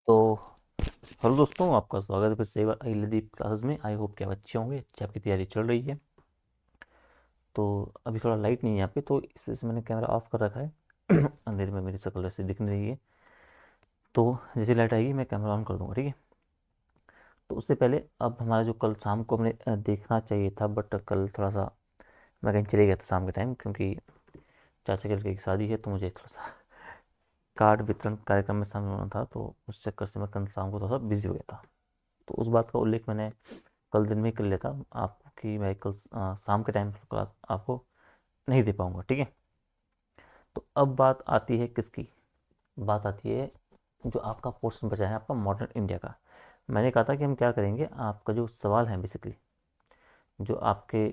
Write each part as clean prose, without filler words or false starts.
तो हेलो दोस्तों, आपका स्वागत है फिर से एक बार अहिलदीप क्लासेस में। आई होप कि आप अच्छे होंगे, अच्छी आपकी तैयारी चल रही है। तो अभी थोड़ा लाइट नहीं है यहाँ पे, तो इस वजह से मैंने कैमरा ऑफ कर रखा है। अंधेरे में मेरी शक्ल वैसे दिख नहीं रही है। तो जैसे लाइट आएगी मैं कैमरा ऑन कर दूंगा, ठीक है। तो उससे पहले अब हमारा जो कल शाम को हमने देखना चाहिए था, बट कल थोड़ा सा मैं कहीं चले गया था शाम के टाइम, क्योंकि चाचा के लड़के की शादी है, तो मुझे थोड़ा सा कार्ड वितरण कार्यक्रम में शामिल होना था। तो उस चक्कर से मैं कल शाम को थोड़ा सा बिजी हो गया था। तो उस बात का उल्लेख मैंने कल दिन में ही कर लेता आपको कि भाई कल शाम के टाइम क्लास आपको नहीं दे पाऊँगा, ठीक है। तो अब बात आती है किसकी, बात आती है जो आपका पोर्शन बचा है, आपका मॉडर्न इंडिया का। मैंने कहा था कि हम क्या करेंगे, आपका जो सवाल है बेसिकली जो आपके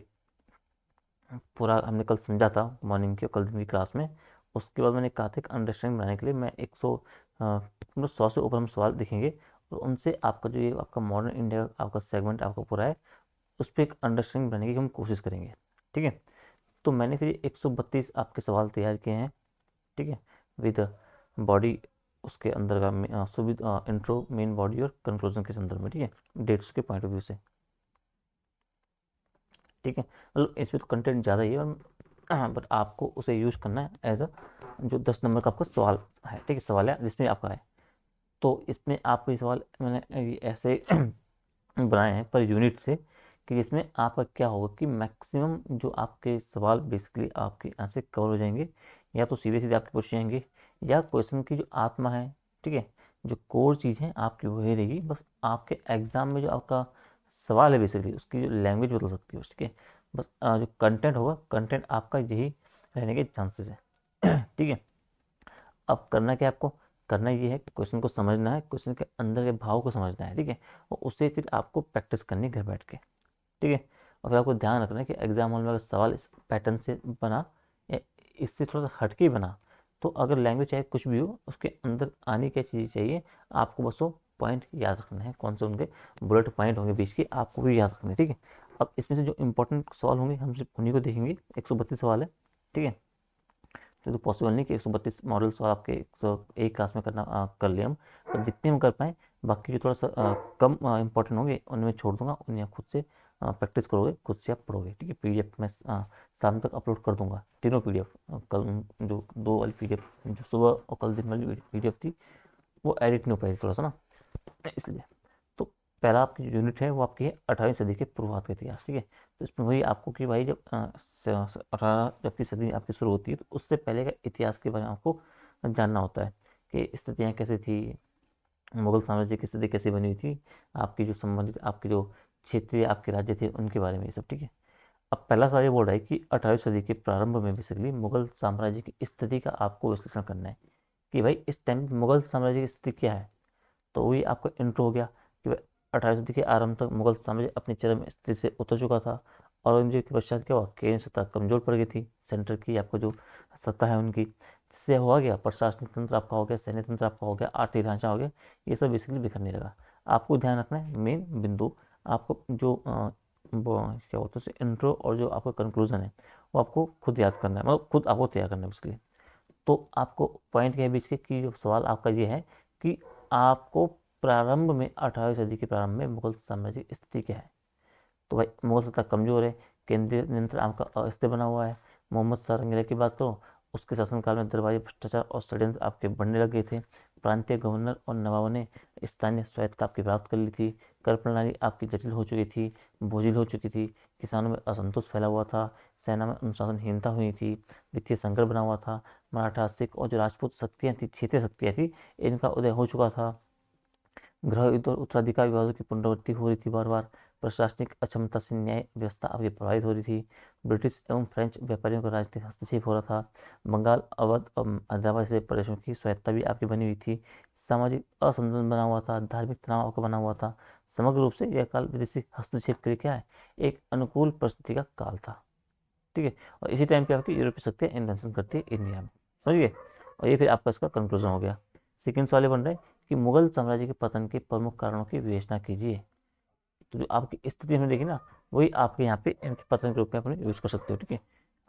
पूरा हमने कल समझा था मॉर्निंग की कल दिन की क्लास में। उसके बाद मैंने कहा था कि अंडरस्टैंडिंग बनाने के लिए मैं 100 से ऊपर हम सवाल देखेंगे, और उनसे आपका जो ये आपका मॉडर्न इंडिया आपका सेगमेंट आपका पूरा है, उस पर एक अंडरस्टैंडिंग बनाने की हम कोशिश करेंगे, ठीक है। तो मैंने फिर 132 आपके सवाल तैयार किए हैं, ठीक है, विद बॉडी उसके अंदर का सुविधा इंट्रो मेन बॉडी और कंक्लूजन के संदर्भ में, ठीक है, डेट्स के पॉइंट ऑफ व्यू से, ठीक है। मतलब इसमें तो कंटेंट ज़्यादा ही है, और हाँ, बट आपको उसे यूज करना है एज अ जो 10 नंबर का आपका सवाल है, ठीक है, सवाल है जिसमें आपका है। तो इसमें आपको ये सवाल मैंने ये ऐसे बनाए हैं पर यूनिट से, कि जिसमें आपका क्या होगा कि मैक्सिमम जो आपके सवाल बेसिकली आपके यहाँ से कवर हो जाएंगे, या तो सीधे सीधे आपके पूछ जाएंगे, या क्वेश्चन की जो आत्मा है, ठीक है, जो कोर चीज़ है आपकी वही रहेगी। बस आपके एग्जाम में जो आपका सवाल है बेसिकली उसकी जो लैंग्वेज बदल सकती है, ठीक है। बस जो कंटेंट होगा, कंटेंट आपका यही रहने के चांसेस है। ठीक है। अब करना क्या है आपको, करना ये है कि क्वेश्चन को समझना है, क्वेश्चन के अंदर के भाव को समझना है, ठीक है। और उससे फिर आपको प्रैक्टिस करनी है घर बैठ के, ठीक है। और फिर आपको ध्यान रखना है कि एग्जाम हॉल में अगर सवाल इस पैटर्न से बना या इससे थोड़ा सा हटके बना, तो अगर लैंग्वेज चाहे कुछ भी हो, उसके अंदर आने क्या चीज़ चाहिए, आपको बस वो पॉइंट याद रखना है, कौन से उनके बुलेट पॉइंट होंगे बीच के, आपको भी याद रखने हैं, ठीक है। अब इसमें से जो इंपॉर्टेंट सवाल होंगे हम सिर्फ उन्हीं को देखेंगे, 132 सवाल है, ठीक है। तो पॉसिबल नहीं कि 132 मॉडल सवाल आपके 101 क्लास में कर लिए हम, पर जितने हम कर पाएँ। बाकी जो थोड़ा सा कम इंपॉर्टेंट होंगे उनमें छोड़ दूंगा, उन्हें आप खुद से प्रैक्टिस करोगे, खुद से आप पढ़ोगे, ठीक है। पीडीएफ मैं शाम तक अपलोड कर दूंगा, तीनों पीडीएफ। कल जो दो वाली पीडीएफ जो सुबह और कल दिन वाली पीडीएफ थी, वो एडिट नहीं हो पाई थी थोड़ा सा ना, इसलिए। तो पहला आपकी जो यूनिट है वो आपकी है 18वीं सदी के पूर्वार्ध का इतिहास, ठीक है। तो इसमें वही आपको कि भाई जब 18 जबकि सदी आपकी शुरू होती है, तो उससे पहले का इतिहास के बारे में आपको जानना होता है कि स्थितियाँ कैसी थी, मुगल साम्राज्य की स्थिति कैसे बनी हुई थी, आपकी जो संबंधित आपके जो क्षेत्रीय आपके राज्य थे उनके बारे में, ये सब, ठीक है। अब पहला सवाल ये बोल रहा है कि 18वीं सदी के प्रारंभ में बेसिकली मुगल साम्राज्य की स्थिति का आपको विश्लेषण करना है, कि भाई इस टाइम मुगल साम्राज्य की स्थिति क्या है। तो वही आपका इंट्रो हो गया कि 18वीं सदी के आरंभ तक मुगल साम्राज्य अपनी चरम स्थिति से उतर चुका था। औरंगजेब के पश्चात क्या हुआ, केंद्र सत्ता कमजोर पड़ गई थी, सेंटर की आपको जो सत्ता है उनकी, जिससे हुआ गया प्रशासनिक तंत्र आपका हो गया, सैन्य तंत्र आपका हो गया, आर्थिक ढांचा हो गया, ये सब बेसिकली बिखरने लगा। आपको ध्यान रखना है मेन बिंदु, आपको जो क्या बोलते हैं इंट्रो और जो आपका कंक्लूजन है, वो आपको खुद याद करना है, मतलब खुद आपको तैयार करना है बेसिकली। तो आपको पॉइंट क्या है बीच के, कि जो सवाल आपका ये है कि आपको प्रारंभ में 18वीं सदी के प्रारंभ में मुगल साम्राज्य की स्थिति क्या है। तो भाई मुगल सत्ता कमजोर है, केंद्रीय नियंत्रण आपका अस्थिर बना हुआ है। मोहम्मद शाह रंगीला की बात करो, उसके शासनकाल में दरबारी भ्रष्टाचार और षड्यंत्र आपके बढ़ने लगे थे। प्रांतीय गवर्नर और नवाबों ने स्थानीय स्वायत्तता आपकी प्राप्त कर ली थी। कर प्रणाली आपकी जटिल हो चुकी थी, बोझिल हो चुकी थी। किसानों में असंतोष फैला हुआ था। सेना में अनुशासनहीनता हुई थी। वित्तीय संकट बना हुआ था। मराठा, सिख और जो राजपूत शक्तियाँ थी, क्षेत्रीय शक्तियाँ थी, इनका उदय हो चुका था। गृह युद्ध और उत्तराधिकार विवादों की पुनरावृत्ति हो रही थी बार बार। प्रशासनिक अक्षमता से न्याय व्यवस्था आपकी प्रभावित हो रही थी। ब्रिटिश एवं फ्रेंच व्यापारियों का राजनीतिक हस्तक्षेप हो रहा था। बंगाल, अवध और हैदराबाद जैसे प्रदेशों की स्वायत्तता भी आपकी बनी हुई थी। सामाजिक असंतुलन बना हुआ था, धार्मिक तनाव आपका बना हुआ था। समग्र रूप से यह काल विदेशी हस्तक्षेप के लिए क्या है, एक अनुकूल परिस्थिति का काल था, ठीक है। और इसी टाइम पे आपकी यूरोपीय शक्तियाँ इन्वेंशन करती है इंडिया में, समझ गए। और ये फिर आपका इसका कंक्लूजन हो गया। सेकेंड सवाल ये बन रहा है कि मुगल साम्राज्य के पतन के प्रमुख कारणों की विवेचना कीजिए। तो जो आपकी स्थिति हमने देखी ना, वही आपके यहाँ पे इनके पतन के रूप में अपने यूज कर सकते हो, ठीक है।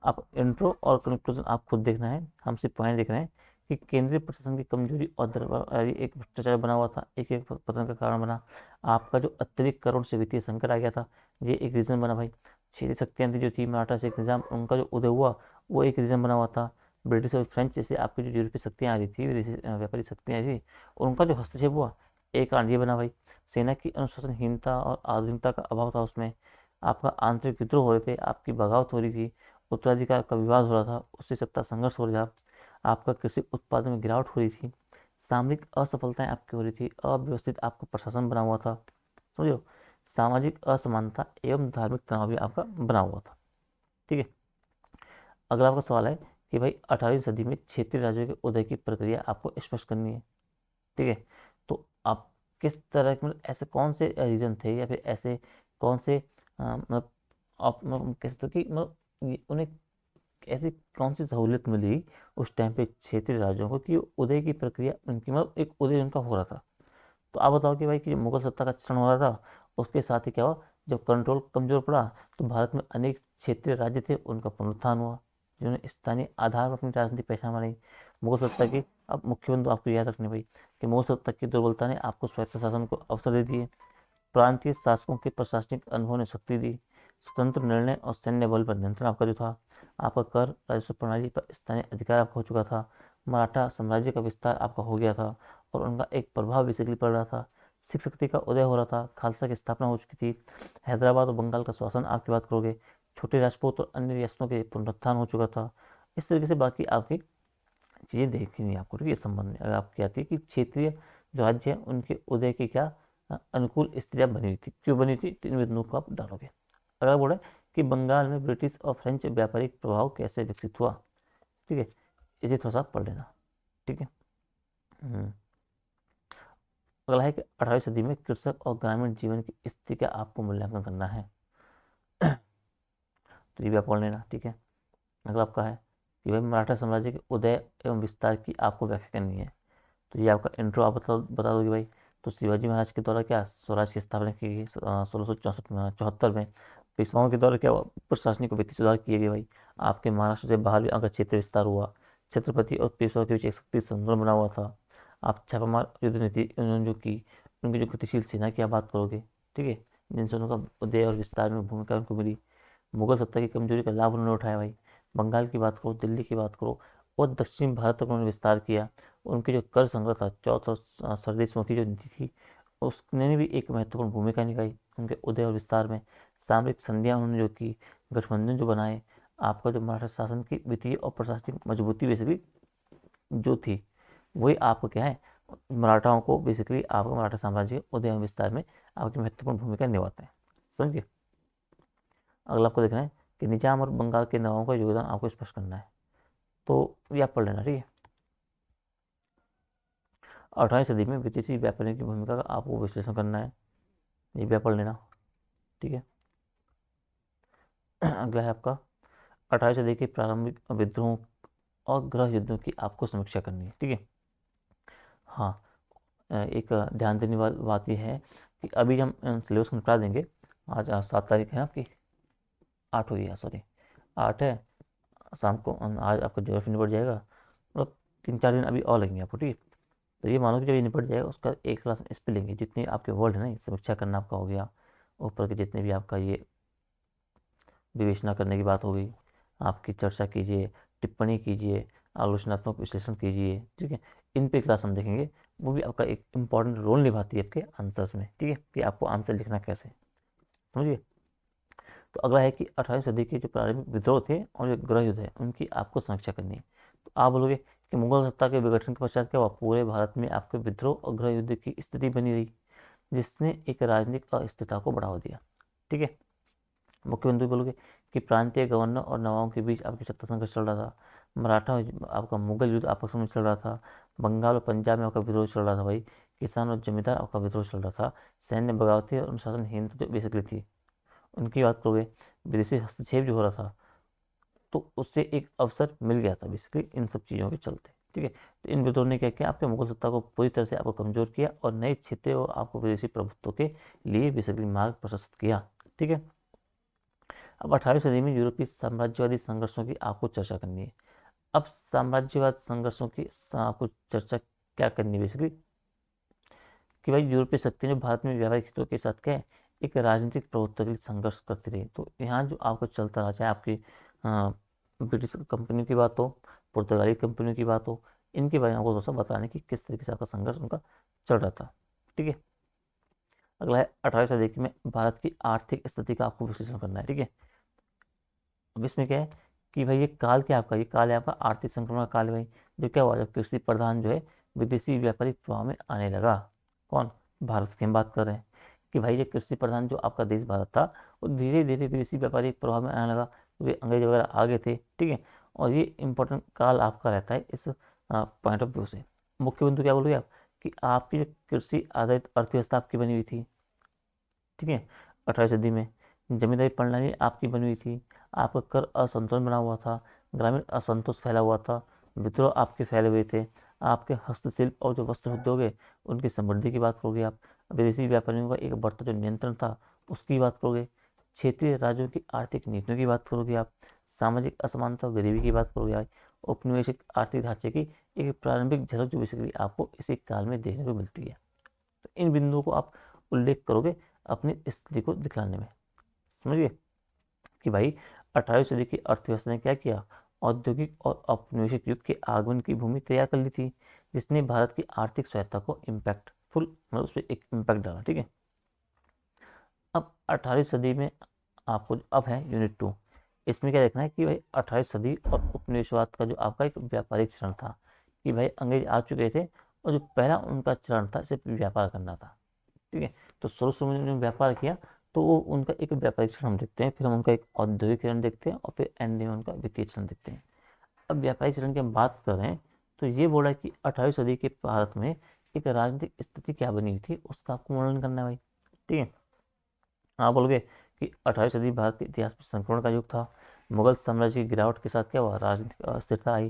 आप इंट्रो और कंक्लूजन आप खुद देखना है, हम सिर्फ पॉइंट देख रहे हैं कि केंद्रीय प्रशासन की कमजोरी और दरबार एक भ्रष्टाचार बना हुआ था, एक एक पतन का कारण बना। आपका जो अत्यधिक करोड़ से वित्तीय संकट आ गया था, ये एक रीज़न बना भाई। क्षेत्रीय शक्तियाँ थी जो थी मराठा शेख निज़ाम, उनका जो उदय हुआ वो एक रीज़न बना हुआ था। ब्रिटिश और फ्रेंच जैसे आपकी जो यूरोपीय शक्तियाँ आ रही थी, विदेशी व्यापारी शक्तियाँ थी, उनका जो हस्तक्षेप हुआ एक कारण ये बना भाई। सेना की अनुशासनहीनता और आधुनिकता का अभाव था उसमें। आपका आंतरिक विद्रोह हो रहे थे, आपकी बगावत हो रही थी, उत्तराधिकार का विवाद हो रहा था, उससे सत्ता संघर्ष हो रहा था, आपका कृषि उत्पादन में गिरावट हो रही थी, सामरिक असफलताएं आपकी हो रही थी, अव्यवस्थित आपका प्रशासन बना हुआ था, समझो, सामाजिक असमानता एवं धार्मिक तनाव भी आपका बना हुआ था। ठीक है। अगला आपका सवाल है कि भाई 18वीं सदी में क्षेत्रीय राज्यों के उदय की प्रक्रिया आपको स्पष्ट करनी है। ठीक है। तो आप किस तरह के, मतलब ऐसे कौन से रीजन थे या फिर ऐसे कौन से मतलब आप मतलब कह सकते हो कि मतलब उन्हें ऐसी कौन सी सहूलियत मिली उस टाइम पे क्षेत्रीय राज्यों को कि उदय की प्रक्रिया उनकी, मतलब एक उदय उनका हो रहा था। तो आप बताओ कि भाई कि मुगल सत्ता का क्षरण हो रहा था, उसके साथ ही क्या हुआ, जब कंट्रोल कमजोर पड़ा तो भारत में अनेक क्षेत्रीय राज्य थे, उनका पुनरुत्थान हुआ, जिन्होंने स्थानीय आधार पर अपनी राजनीतिक पहचान बनाई। मुगल सत्ता की, अब मुख्य बिंदु आपको याद रखने भाई कि मुगल सत्ता की दुर्बलता ने आपको स्वायत्त शासन को अवसर दे दिए, प्रांतीय शासकों के प्रशासनिक अनुभव ने शक्ति दी, स्वतंत्र निर्णय और सैन्य बल पर नियंत्रण आपका जो था, आपका कर राजस्व प्रणाली पर स्थानीय अधिकार आपका हो चुका था, मराठा साम्राज्य का विस्तार आपका हो गया था और उनका एक प्रभाव बेसिकली पड़ रहा था, सिख शक्ति का उदय हो रहा था, खालसा की स्थापना हो चुकी थी, हैदराबाद और बंगाल का शासन आपकी बात करोगे, छोटे राजपूत और अन्य रियासतों के पुनरुत्थान हो चुका था। इस तरीके से बाकी आपकी चीज़ें देखनी है आपको, ठीक है, इस संबंध में अगर आपकी आती है कि क्षेत्रीय जो राज्य है उनके उदय की क्या अनुकूल स्थितियाँ बनी हुई थी, क्यों बनी थी, तो इन बिंदुओं को आप डालोगे। अगला बोला है कि बंगाल में ब्रिटिश और फ्रेंच व्यापारिक प्रभाव कैसे विकसित हुआ। ठीक है, इसे थोड़ा सा पढ़ लेना। ठीक है। हम्म। अगला है कि 18वीं सदी में कृषक और ग्रामीण जीवन की स्थिति का आपको मूल्यांकन करना है। तो ये भी आप पढ़ लेना। ठीक है। अगला आपका है कि भाई मराठा साम्राज्य के उदय एवं विस्तार की आपको व्याख्या करनी है। तो ये आपका इंट्रो आप बता दोगे भाई। तो शिवाजी महाराज के द्वारा क्या स्वराज की स्थापना की गई 1664 में, 74 में। पेशवाओं के द्वारा क्या हुआ, प्रशासनिक और वित्तीय सुधार किए गए भाई। आपके महाराष्ट्र से बाहर भी आपका क्षेत्र विस्तार हुआ, छत्रपति और पेशवा के बीच एक शक्ति संतुलन बना हुआ था। आप छापामार युद्ध नीति उन्होंने जो की, उनकी जो गतिशील सेना की आप बात करोगे, ठीक है, जिनसे उनका उदय और विस्तार में भूमिका उनको मिली। मुगल सत्ता की कमजोरी का लाभ उन्होंने उठाया भाई। बंगाल की बात करो, दिल्ली की बात करो और दक्षिण भारत तक उन्होंने विस्तार किया। उनकी जो कर संग्रह था, चौथ और सरदेशमुखी जो नीति थी, उसने भी एक महत्वपूर्ण भूमिका निभाई उनके उदय और विस्तार में। सामरिक संधियां उन्होंने जो की, गठबंधन जो बनाए, आपका जो मराठा शासन की वित्तीय और प्रशासनिक मजबूती बेसिकली जो थी, वही आपको क्या है, मराठाओं को बेसिकली आपको मराठा साम्राज्य के उदय और विस्तार में आपकी महत्वपूर्ण भूमिका निभाते हैं। समझिए। अगला आपको देखना है कि निजाम और बंगाल के नवाबों का योगदान आपको स्पष्ट करना है। तो ये आप पढ़ लेना। ठीक है। 18वीं सदी में विदेशी व्यापारियों की भूमिका का आपको विश्लेषण करना है, ये भी आप पढ़ लेना। ठीक है। अगला है आपका 18वीं सदी के प्रारंभिक विद्रोहों और गृह युद्धों की आपको समीक्षा करनी है। ठीक है। हाँ, एक ध्यान देने वाली बात यह है कि अभी हम सिलेबस को निपटा देंगे। आज 7 तारीख है आपकी, 8 हुई है, सॉरी 8 है। शाम को आज आपका ज्योग्राफी निपट जाएगा, मतलब 3-4 दिन अभी और लगेंगे आपको। ठीक है। तो ये मानो कि जब ये निपट जाएगा उसका एक क्लास में इस पे लेंगे, जितने आपके वर्ड है ना, ये समीक्षा करना आपका हो गया, ऊपर के जितने भी आपका ये विवेचना करने की बात हो गई, आपकी चर्चा कीजिए, टिप्पणी कीजिए, आलोचनात्मक विश्लेषण कीजिए। ठीक है। इन पे क्लास हम देखेंगे, वो भी आपका एक इम्पॉर्टेंट रोल निभाती है आपके आंसर्स में। ठीक है, कि आपको आंसर लिखना कैसे, समझिए। तो अगला है कि 18वीं सदी के जो प्रारंभिक विद्रोह थे और जो गृह युद्ध है उनकी आपको समीक्षा करनी है। तो आप बोलोगे कि मुगल सत्ता के विघटन के पश्चात क्या हुआ, पूरे भारत में आपके विद्रोह और गृह युद्ध की स्थिति बनी रही, जिसने एक राजनीतिक अस्थिरता को बढ़ावा दिया। ठीक है। मुख्य बिंदु बोलोगे कि प्रांतीय गवर्नर और नवाबों के बीच आपकी सत्ता संघर्ष चल रहा था, मराठा आपका मुगल युद्ध आपस में चल रहा था, बंगाल और पंजाब में आपका विद्रोह चल रहा था भाई, किसान और जमींदार आपका विद्रोह चल रहा था, सैन्य बगावती और अनुशासनहीनता जो बेसिकली थी उनकी बात करोगे, विदेशी हस्तक्षेप जो हो रहा था, तो उससे एक अवसर मिल गया था बेसिकली इन सब चीज़ों के चलते। ठीक है। तो इन विद्रोह ने क्या किया, आपके मुगल सत्ता को पूरी तरह से आपको कमजोर किया और नए क्षेत्र और आपको विदेशी प्रभुत्व के लिए बेसिकली मार्ग प्रशस्त किया। ठीक है। अब 18वीं सदी में यूरोपीय साम्राज्यवादी संघर्षों की आपको चर्चा करनी है। अब साम्राज्यवाद संघर्षों की कुछ चर्चा क्या करनी बेसिकली, कि भाई यूरोपीय शक्ति ने भारत में व्यापारिक हितों के साथ क्या है, एक राजनीतिक प्रभुत्व के लिए संघर्ष करती रही। तो यहाँ जो आपको चलता रहा, चाहे आपकी ब्रिटिश कंपनियों की बात हो, पुर्तगाली कंपनियों की बात हो, इनके बारे में आपको थोड़ा सा बताने की किस तरीके से आपका संघर्ष उनका चल रहा था। ठीक है, अगला है 18वीं सदी में भारत की आर्थिक स्थिति का आपको विश्लेषण करना है। ठीक है, अब इसमें क्या है कि भाई ये काल क्या है आपका, ये काल है आपका आर्थिक संक्रमण का काल है भाई। जो क्या हुआ, जब कृषि प्रधान जो है विदेशी व्यापारिक प्रभाव में आने लगा। कौन, भारत की हम बात कर रहे हैं, कि भाई ये कृषि प्रधान जो आपका देश भारत था, वो धीरे धीरे विदेशी व्यापारिक प्रभाव में आने लगा, क्योंकि अंग्रेज वगैरह आगे थे। ठीक है, और ये इंपॉर्टेंट काल आपका रहता है इस पॉइंट ऑफ व्यू से। मुख्य बिंदु क्या बोलोगे आप, कि आपकी जो कृषि आधारित अर्थव्यवस्था आपकी बनी हुई थी। ठीक है, 18वीं सदी में जमींदारी प्रणाली आपकी बनी हुई थी, आपका कर असंतुलन बना हुआ था, ग्रामीण असंतोष फैला हुआ था, विद्रोह आपके फैले हुए थे, आपके हस्तशिल्प और जो वस्त्र उद्योग है उनकी समृद्धि की बात करोगे आप, विदेशी व्यापारियों का एक बढ़ता जो नियंत्रण था उसकी बात करोगे, क्षेत्रीय राज्यों की आर्थिक नीतियों की बात करोगे आप, सामाजिक असमानता और गरीबी की बात करोगे आप, औपनिवेशिक आर्थिक ढांचे की एक प्रारंभिक झलक जो बेसिकली आपको इसी काल में देखने को मिलती है। तो इन बिंदुओं को आप उल्लेख करोगे अपनी स्थिति को दिखलाने में। समझ गए कि भाई 18वीं सदी की अर्थव्यवस्था ने क्या किया, औद्योगिक और औपनिवेशिक युग के आगमन की भूमि तैयार कर ली थी, जिसने भारत की आर्थिक स्वायत्ता को इम्पैक्टफुल, मतलब उस पर एक इम्पैक्ट डाला। ठीक है, अब 18वीं सदी में आपको अब है यूनिट 2। इसमें क्या देखना है कि भाई 18वीं सदी और उपनिवेशवाद का जो आपका एक व्यापारिक चरण था, कि भाई अंग्रेज आ चुके थे और जो पहला उनका चरण था सिर्फ व्यापार करना था। ठीक है, तो शुरू शुरू में उन्होंने व्यापार किया, तो वो उनका एक व्यापारिक चरण हम देखते हैं, फिर हम उनका एक औद्योगिक चरण देखते हैं और फिर एंड में उनका वित्तीय चरण देखते हैं। अब व्यापारिक चरण की हम बात कर रहे हैं, तो ये बोला कि 18वीं सदी के भारत में एक राजनीतिक स्थिति क्या बनी हुई थी उसका आपको वर्णन करना है भाई। ठीक है, आप बोलोगे कि 18वीं सदी भारत के इतिहास में संक्रमण का युग था। मुगल साम्राज्य की गिरावट के साथ क्या हुआ, राजनीतिक अस्थिरता आई,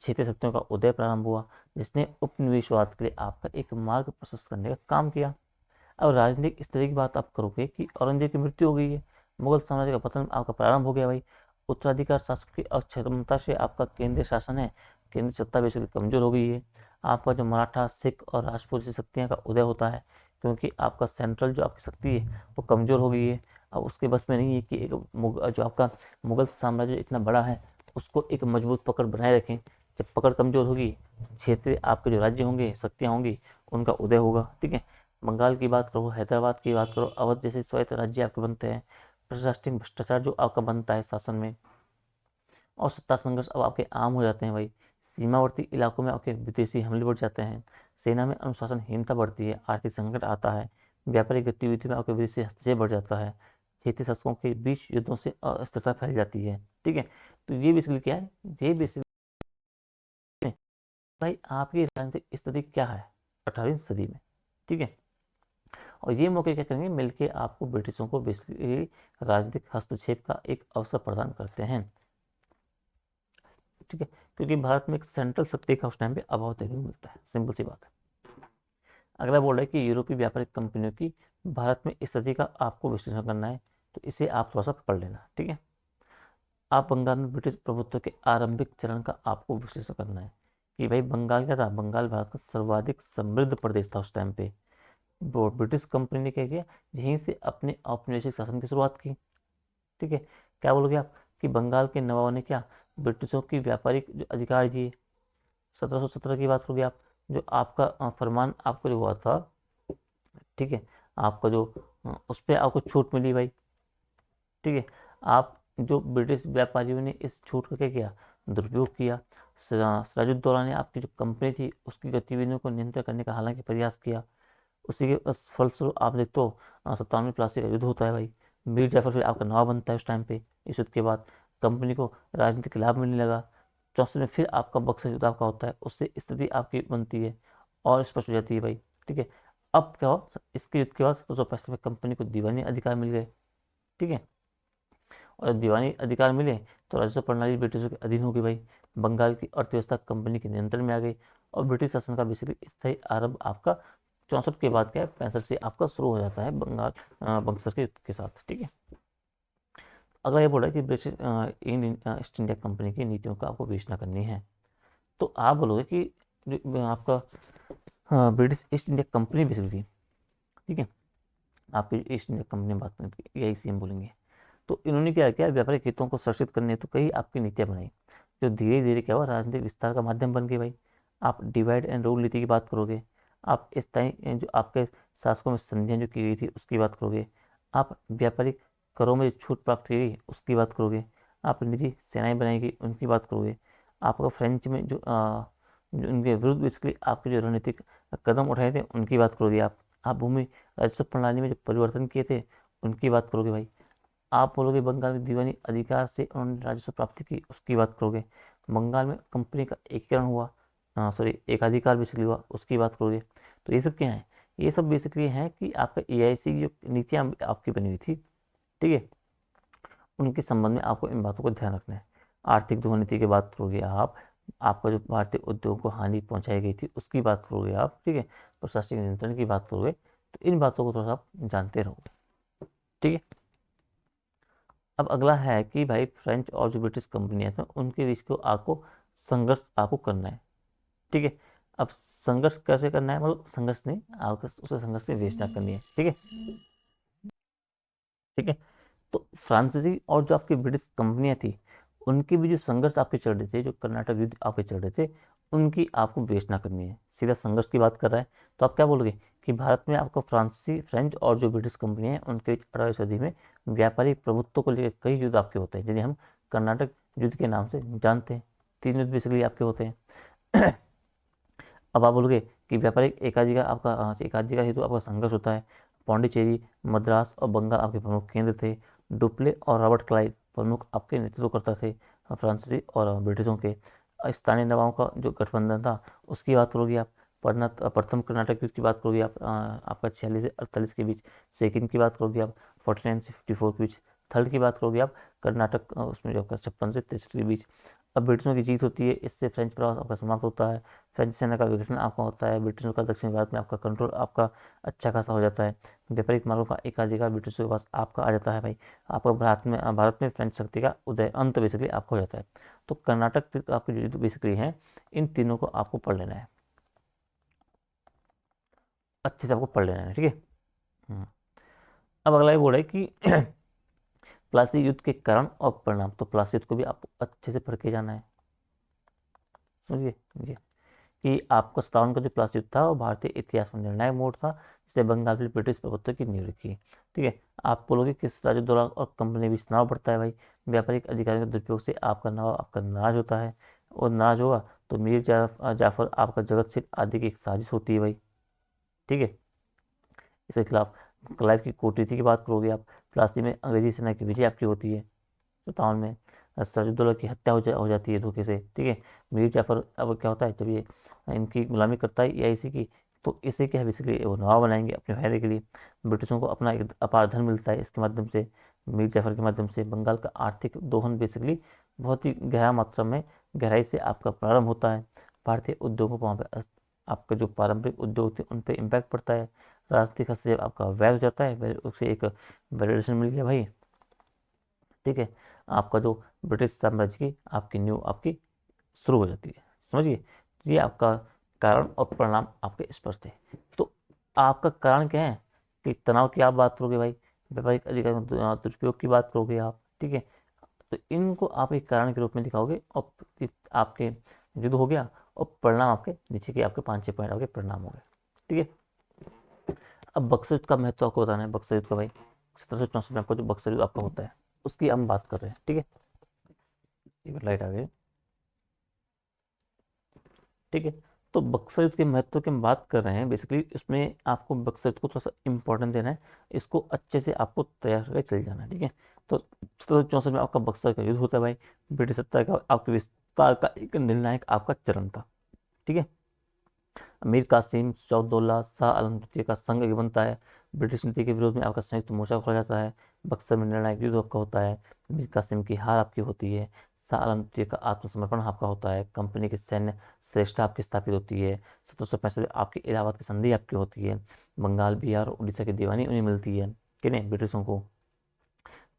क्षेत्रीय शक्तियों का उदय प्रारंभ हुआ, जिसने उपनिवेशवाद के लिए आपका एक मार्ग प्रशस्त करने का काम किया। अब राजनीतिक स्थिति की बात आप करोगे कि औरंगजेब की मृत्यु हो गई है, मुगल साम्राज्य का पतन आपका प्रारंभ हो गया भाई, उत्तराधिकार शासक की अक्षमता से आपका केंद्रीय शासन है, केंद्रीय सत्ता बेसिकली कमजोर हो गई है, आपका जो मराठा, सिख और राजपूत जैसी शक्तियाँ का उदय होता है, क्योंकि आपका सेंट्रल जो आपकी शक्ति है वो कमजोर हो गई है। अब उसके बस में नहीं है कि एक जो आपका मुगल साम्राज्य इतना बड़ा है उसको एक मजबूत पकड़ बनाए रखें। जब पकड़ कमजोर होगी, क्षेत्रीय आपके जो राज्य होंगे, शक्तियाँ होंगी, उनका उदय होगा। ठीक है, बंगाल की बात करो, हैदराबाद की बात करो, अवध जैसे स्वायत्त राज्य आपके बनते हैं, प्रशासनिक भ्रष्टाचार जो आपका बनता है शासन में, और सत्ता संघर्ष अब आपके आम हो जाते हैं भाई। सीमावर्ती इलाकों में आपके विदेशी हमले बढ़ जाते हैं, सेना में अनुशासनहीनता बढ़ती है, आर्थिक संकट आता है, व्यापारिक गतिविधियों में आपके विदेशी हस्तक्षेप बढ़ जाता है, क्षेत्रीय शासकों के बीच युद्धों से अस्थिरता फैल जाती है। ठीक है, तो ये बेसिकली क्या है, ये बेसिकली भाई आपकी राजनीतिक स्थिति क्या है 18वीं सदी में। ठीक है, और ये मौके क्या करेंगे, मिलके आपको ब्रिटिशों को बेसिकली राजनीतिक हस्तक्षेप का एक अवसर प्रदान करते हैं। ठीक है, क्योंकि भारत में एक सेंट्रल शक्ति का उस टाइम पे अभाव देखने को मिलता है, सिंपल सी बात है। अगला बोल रहा है कि यूरोपीय व्यापारिक कंपनियों की भारत में स्थिति का आपको विश्लेषण करना है, तो इसे आप थोड़ा सा पढ़ लेना। ठीक है, आप बंगाल में ब्रिटिश प्रभुत्व के आरंभिक चरण का आपको विश्लेषण करना है, कि भाई बंगाल क्या था, बंगाल भारत का सर्वाधिक समृद्ध प्रदेश था उस टाइम पे। ब्रिटिश कंपनी ने क्या किया, यहीं से अपने औपनिवेशिक शासन की शुरुआत की। ठीक है, क्या बोलोगे आप, कि बंगाल के नवाबों ने क्या, ब्रिटिशों की व्यापारिक जो अधिकार दिए, 1717 की बात करोगे आप, जो आपका फरमान आपको जो हुआ था। ठीक है, आपका जो उस पर आपको छूट मिली भाई। ठीक है, आप जो ब्रिटिश व्यापारियों ने इस छूट का क्या किया, दुरुपयोग किया। सिराजुद्दौला ने आपकी जो कंपनी थी उसकी गतिविधियों को नियंत्रित करने का हालांकि प्रयास किया। उसी के फलस्वरूप आप देखते हो 97 में प्लासी का युद्ध होता है भाई, मीर जाफर फिर आपका नवाब बनता है उस टाइम पे। इस युद्ध के बाद कंपनी को राजनीतिक लाभ मिलने लगा। 64 में फिर आपका बक्सर युद्ध आपका होता है, उससे स्थिति आपकी बनती है और स्पष्ट हो जाती है भाई। ठीक है, अब क्या हो, इसके युद्ध के बाद 1765 में कंपनी को दीवानी अधिकार मिल गए। ठीक है, और जब दीवानी अधिकार मिले तो राजस्व प्रणाली ब्रिटिशों के अधीन हो गई भाई, बंगाल की अर्थव्यवस्था कंपनी के नियंत्रण में आ गई, और ब्रिटिश शासन का बेसिकली स्थायी आरंभ आपका 64 के बाद क्या है, 65 से आपका शुरू हो जाता है बंगाल बक्सर के युद्ध के साथ। ठीक है, अगला ये बोल रहा है कि ब्रिटिश ईस्ट इंडिया कंपनी की नीतियों का आपको विवेचना करनी है। तो आप बोलोगे कि जो आपका British east India company basically थी, ठीक है, आपकी ईस्ट इंडिया कंपनी बात करें यही सी हम बोलेंगे। तो इन्होंने क्या किया, व्यापारिक हितों को संरक्षित करने तो कई आपकी नीतियाँ बनाई, जो धीरे धीरे क्या हुआ राजनीतिक विस्तार का माध्यम बन गई भाई। आप डिवाइड एंड रूल नीति की बात करोगे, आप स्थायी जो आपके शासकों में संधियाँ जो की गई थी उसकी बात करोगे, आप व्यापारिक करों में जो छूट प्राप्त की गई उसकी बात करोगे, आप निजी सेनाएं बनाई गई उनकी बात करोगे, आपका फ्रेंच में जो उनके विरुद्ध बेसिकली आपके जो रणनीतिक कदम उठाए थे उनकी बात करोगे, आप भूमि राजस्व प्रणाली में जो परिवर्तन किए थे उनकी बात करोगे भाई। आप बोलोगे बंगाल में दीवानी अधिकार से उन्होंने राजस्व प्राप्ति की उसकी बात करोगे, बंगाल में कंपनी का एकीकरण हुआ, सॉरी एकाधिकार बेसिकली हुआ उसकी बात करोगे। तो ये सब क्या है, ये सब बेसिकली हैं कि आपका एआईसी की जो नीतियाँ आपकी बनी हुई थी, ठीक है, उनके संबंध में आपको इन बातों को ध्यान रखना है। आर्थिक नीति की बात करोगे आप, आपका जो भारतीय उद्योग को हानि पहुंचाई गई थी उसकी बात करोगे आप, ठीक है, प्रशासनिक नियंत्रण की बात करोगे, तो इन बातों को थोड़ा सा आप जानते रहोगे, ठीक है। अब अगला है कि भाई फ्रेंच और जो ब्रिटिश कंपनियां हैं उनके बीच को आपको संघर्ष आपको करना है, ठीक है। अब संघर्ष कैसे करना है, मतलब संघर्ष नहीं, आपको उसे संघर्ष से विवेचना करनी है, ठीक है, ठीक है। तो फ्रांसीसी और जो आपकी ब्रिटिश कंपनियां थी उनके भी जो संघर्ष आपके चल रहे थे, जो कर्नाटक युद्ध आपके चल रहे थे, उनकी आपको विवेचना करनी है। सीधा संघर्ष की बात कर रहा है तो आप क्या बोलोगे कि भारत में आपको फ्रांसीसी फ्रेंच और जो ब्रिटिश कंपनियां हैं उनके बीच 18वीं सदी में व्यापारिक प्रभुत्व को लेकर कई युद्ध आपके होते हैं, जिन्हें हम कर्नाटक युद्ध के नाम से जानते हैं। 3 युद्ध बेसिकली आपके होते हैं। अब आप बोलोगे कि व्यापारिक एकाधिकार आपका एकाधिकार हेतु आपका संघर्ष होता है। पौंडीचेरी, मद्रास और बंगाल आपके प्रमुख केंद्र थे। डुप्ले और रॉबर्ट क्लाइव प्रमुख आपके नेतृत्वकर्ता थे फ्रांसीसी और ब्रिटिशों के। स्थानीय नवाबों का जो गठबंधन था उसकी बात करोगे आप। प्रथम कर्नाटक युद्ध की बात करोगे आप, आपका 46 से 48 के बीच। सेकेंड की बात करोगे आप 49 से 54 के बीच। थर्ड की बात करोगे आप कर्नाटक उसमें जो आपका 56 से 63 के बीच। अब ब्रिटिशों की जीत होती है, इससे फ्रेंच प्रभाव आपका समाप्त होता है, फ्रेंच सेना का विघटन आपका होता है, ब्रिटिशों का दक्षिण भारत में आपका कंट्रोल आपका अच्छा खासा हो जाता है। व्यापारिक मार्गों का एकाधिकार ब्रिटिशों के पास आपका आ जाता है भाई। आपका भारत में फ्रेंच शक्ति का उदय अंत बेसिकली आपका हो जाता है। तो कर्नाटक आपके जो बेसिकली हैं इन तीनों को आपको पढ़ लेना है, अच्छे से आपको पढ़ लेना है, ठीक है। हम्म। अब अगला ये बोल रहा है कि प्लासी युद्ध के कारण और परिणाम। तो प्लासी युद्ध को भी आपको अच्छे से पढ़ के जाना है, समझिए समझिए कि आपका 57 का जो प्लासी युद्ध था वो भारतीय इतिहास में निर्णायक मोड़ था, जिसने बंगाल में ब्रिटिश प्रभुत्व की नींव रखी, ठीक है। आप बोलोगे किस राज्य द्वारा और कंपनी बीच तनाव बढ़ता है भाई। व्यापारिक अधिकारियों के दुरुपयोग से आपका नवाब आपका नाराज होता है, और नाराज होगा तो मीर जाफर आपका जगत सिंह आदि की एक साजिश होती है भाई, ठीक है। इसके खिलाफ क्लाइव की कूटनीति की बात करोगे आप। प्लासी में अंग्रेजी सेना की विजय आपकी होती है 57 में। सिराजुद्दौला की हत्या हो जाती है धोखे से, ठीक है। मीर जाफर अब क्या होता है जब ये इनकी गुलामी करता है एआईसी की, तो इसे क्या है बेसिकली वो नवाब बनाएंगे अपने फायदे के लिए। ब्रिटिशों को अपना एक अपार धन मिलता है इसके माध्यम से, मीर जाफर के माध्यम से। बंगाल का आर्थिक दोहन बेसिकली बहुत ही गहरा मात्रा में गहराई से आपका प्रारंभ होता है। भारतीय उद्योगों को वहाँ पे आपका जो पारंपरिक उद्योग थे उन पर इम्पैक्ट पड़ता है। राजनीतिक हस्तक्षेप आपका वैध हो जाता है, उसे एक वैलिडेशन मिल गया भाई, ठीक है। आपका जो ब्रिटिश साम्राज्य की आपकी न्यू आपकी शुरू हो जाती है, समझिए। तो ये आपका कारण और परिणाम आपके स्पष्ट है। तो आपका कारण क्या है कि तनाव की आप बात करोगे भाई, व्यापारिक अधिकार दुरुपयोग की बात करोगे आप, ठीक है। तो इनको आप एक कारण के रूप में दिखाओगे और आपके युद्ध हो गया, और परिणाम आपके नीचे के आपके 5-6 पॉइंट आपके परिणाम हो गए, ठीक है। अब बक्सर युद्ध का महत्व आपको बताना है। बक्सर युद्ध का भाई 1764 में आपका जो बक्सर युद्ध आपका होता है उसकी हम बात कर रहे हैं, ठीक है। लाइट आ गई, ठीक है। तो बक्सर युद्ध के महत्व की हम बात कर रहे हैं बेसिकली, इसमें आपको बक्सर युद्ध को थोड़ा सा इंपॉर्टेंट देना है, इसको अच्छे से आपको तैयार करके चल जाना है, ठीक है। तो 1764 में आपका बक्सर का युद्ध होता है भाई। ब्रिटिश सत्ता का आपके विस्तार का एक निर्णायक आपका चरण था, ठीक है। मीर कासिम, सौदौला, शाह आलम द्वितीय का संघ बनता है। ब्रिटिश नीति के विरोध में आपका संयुक्त मोर्चा खोला जाता है। बक्सर में निर्णायक युद्ध आपका होता है। मीर कासिम की हार आपकी होती है। शाह आलम द्वितीय का आत्मसमर्पण आपका होता है। कंपनी की सैन्य श्रेष्ठता आपकी स्थापित होती है। 1765 में आपकी इलाहाबाद की संधि आपकी होती है। बंगाल, बिहार और उड़ीसा की दीवानी उन्हें मिलती है, किन्हें, ब्रिटिशों को।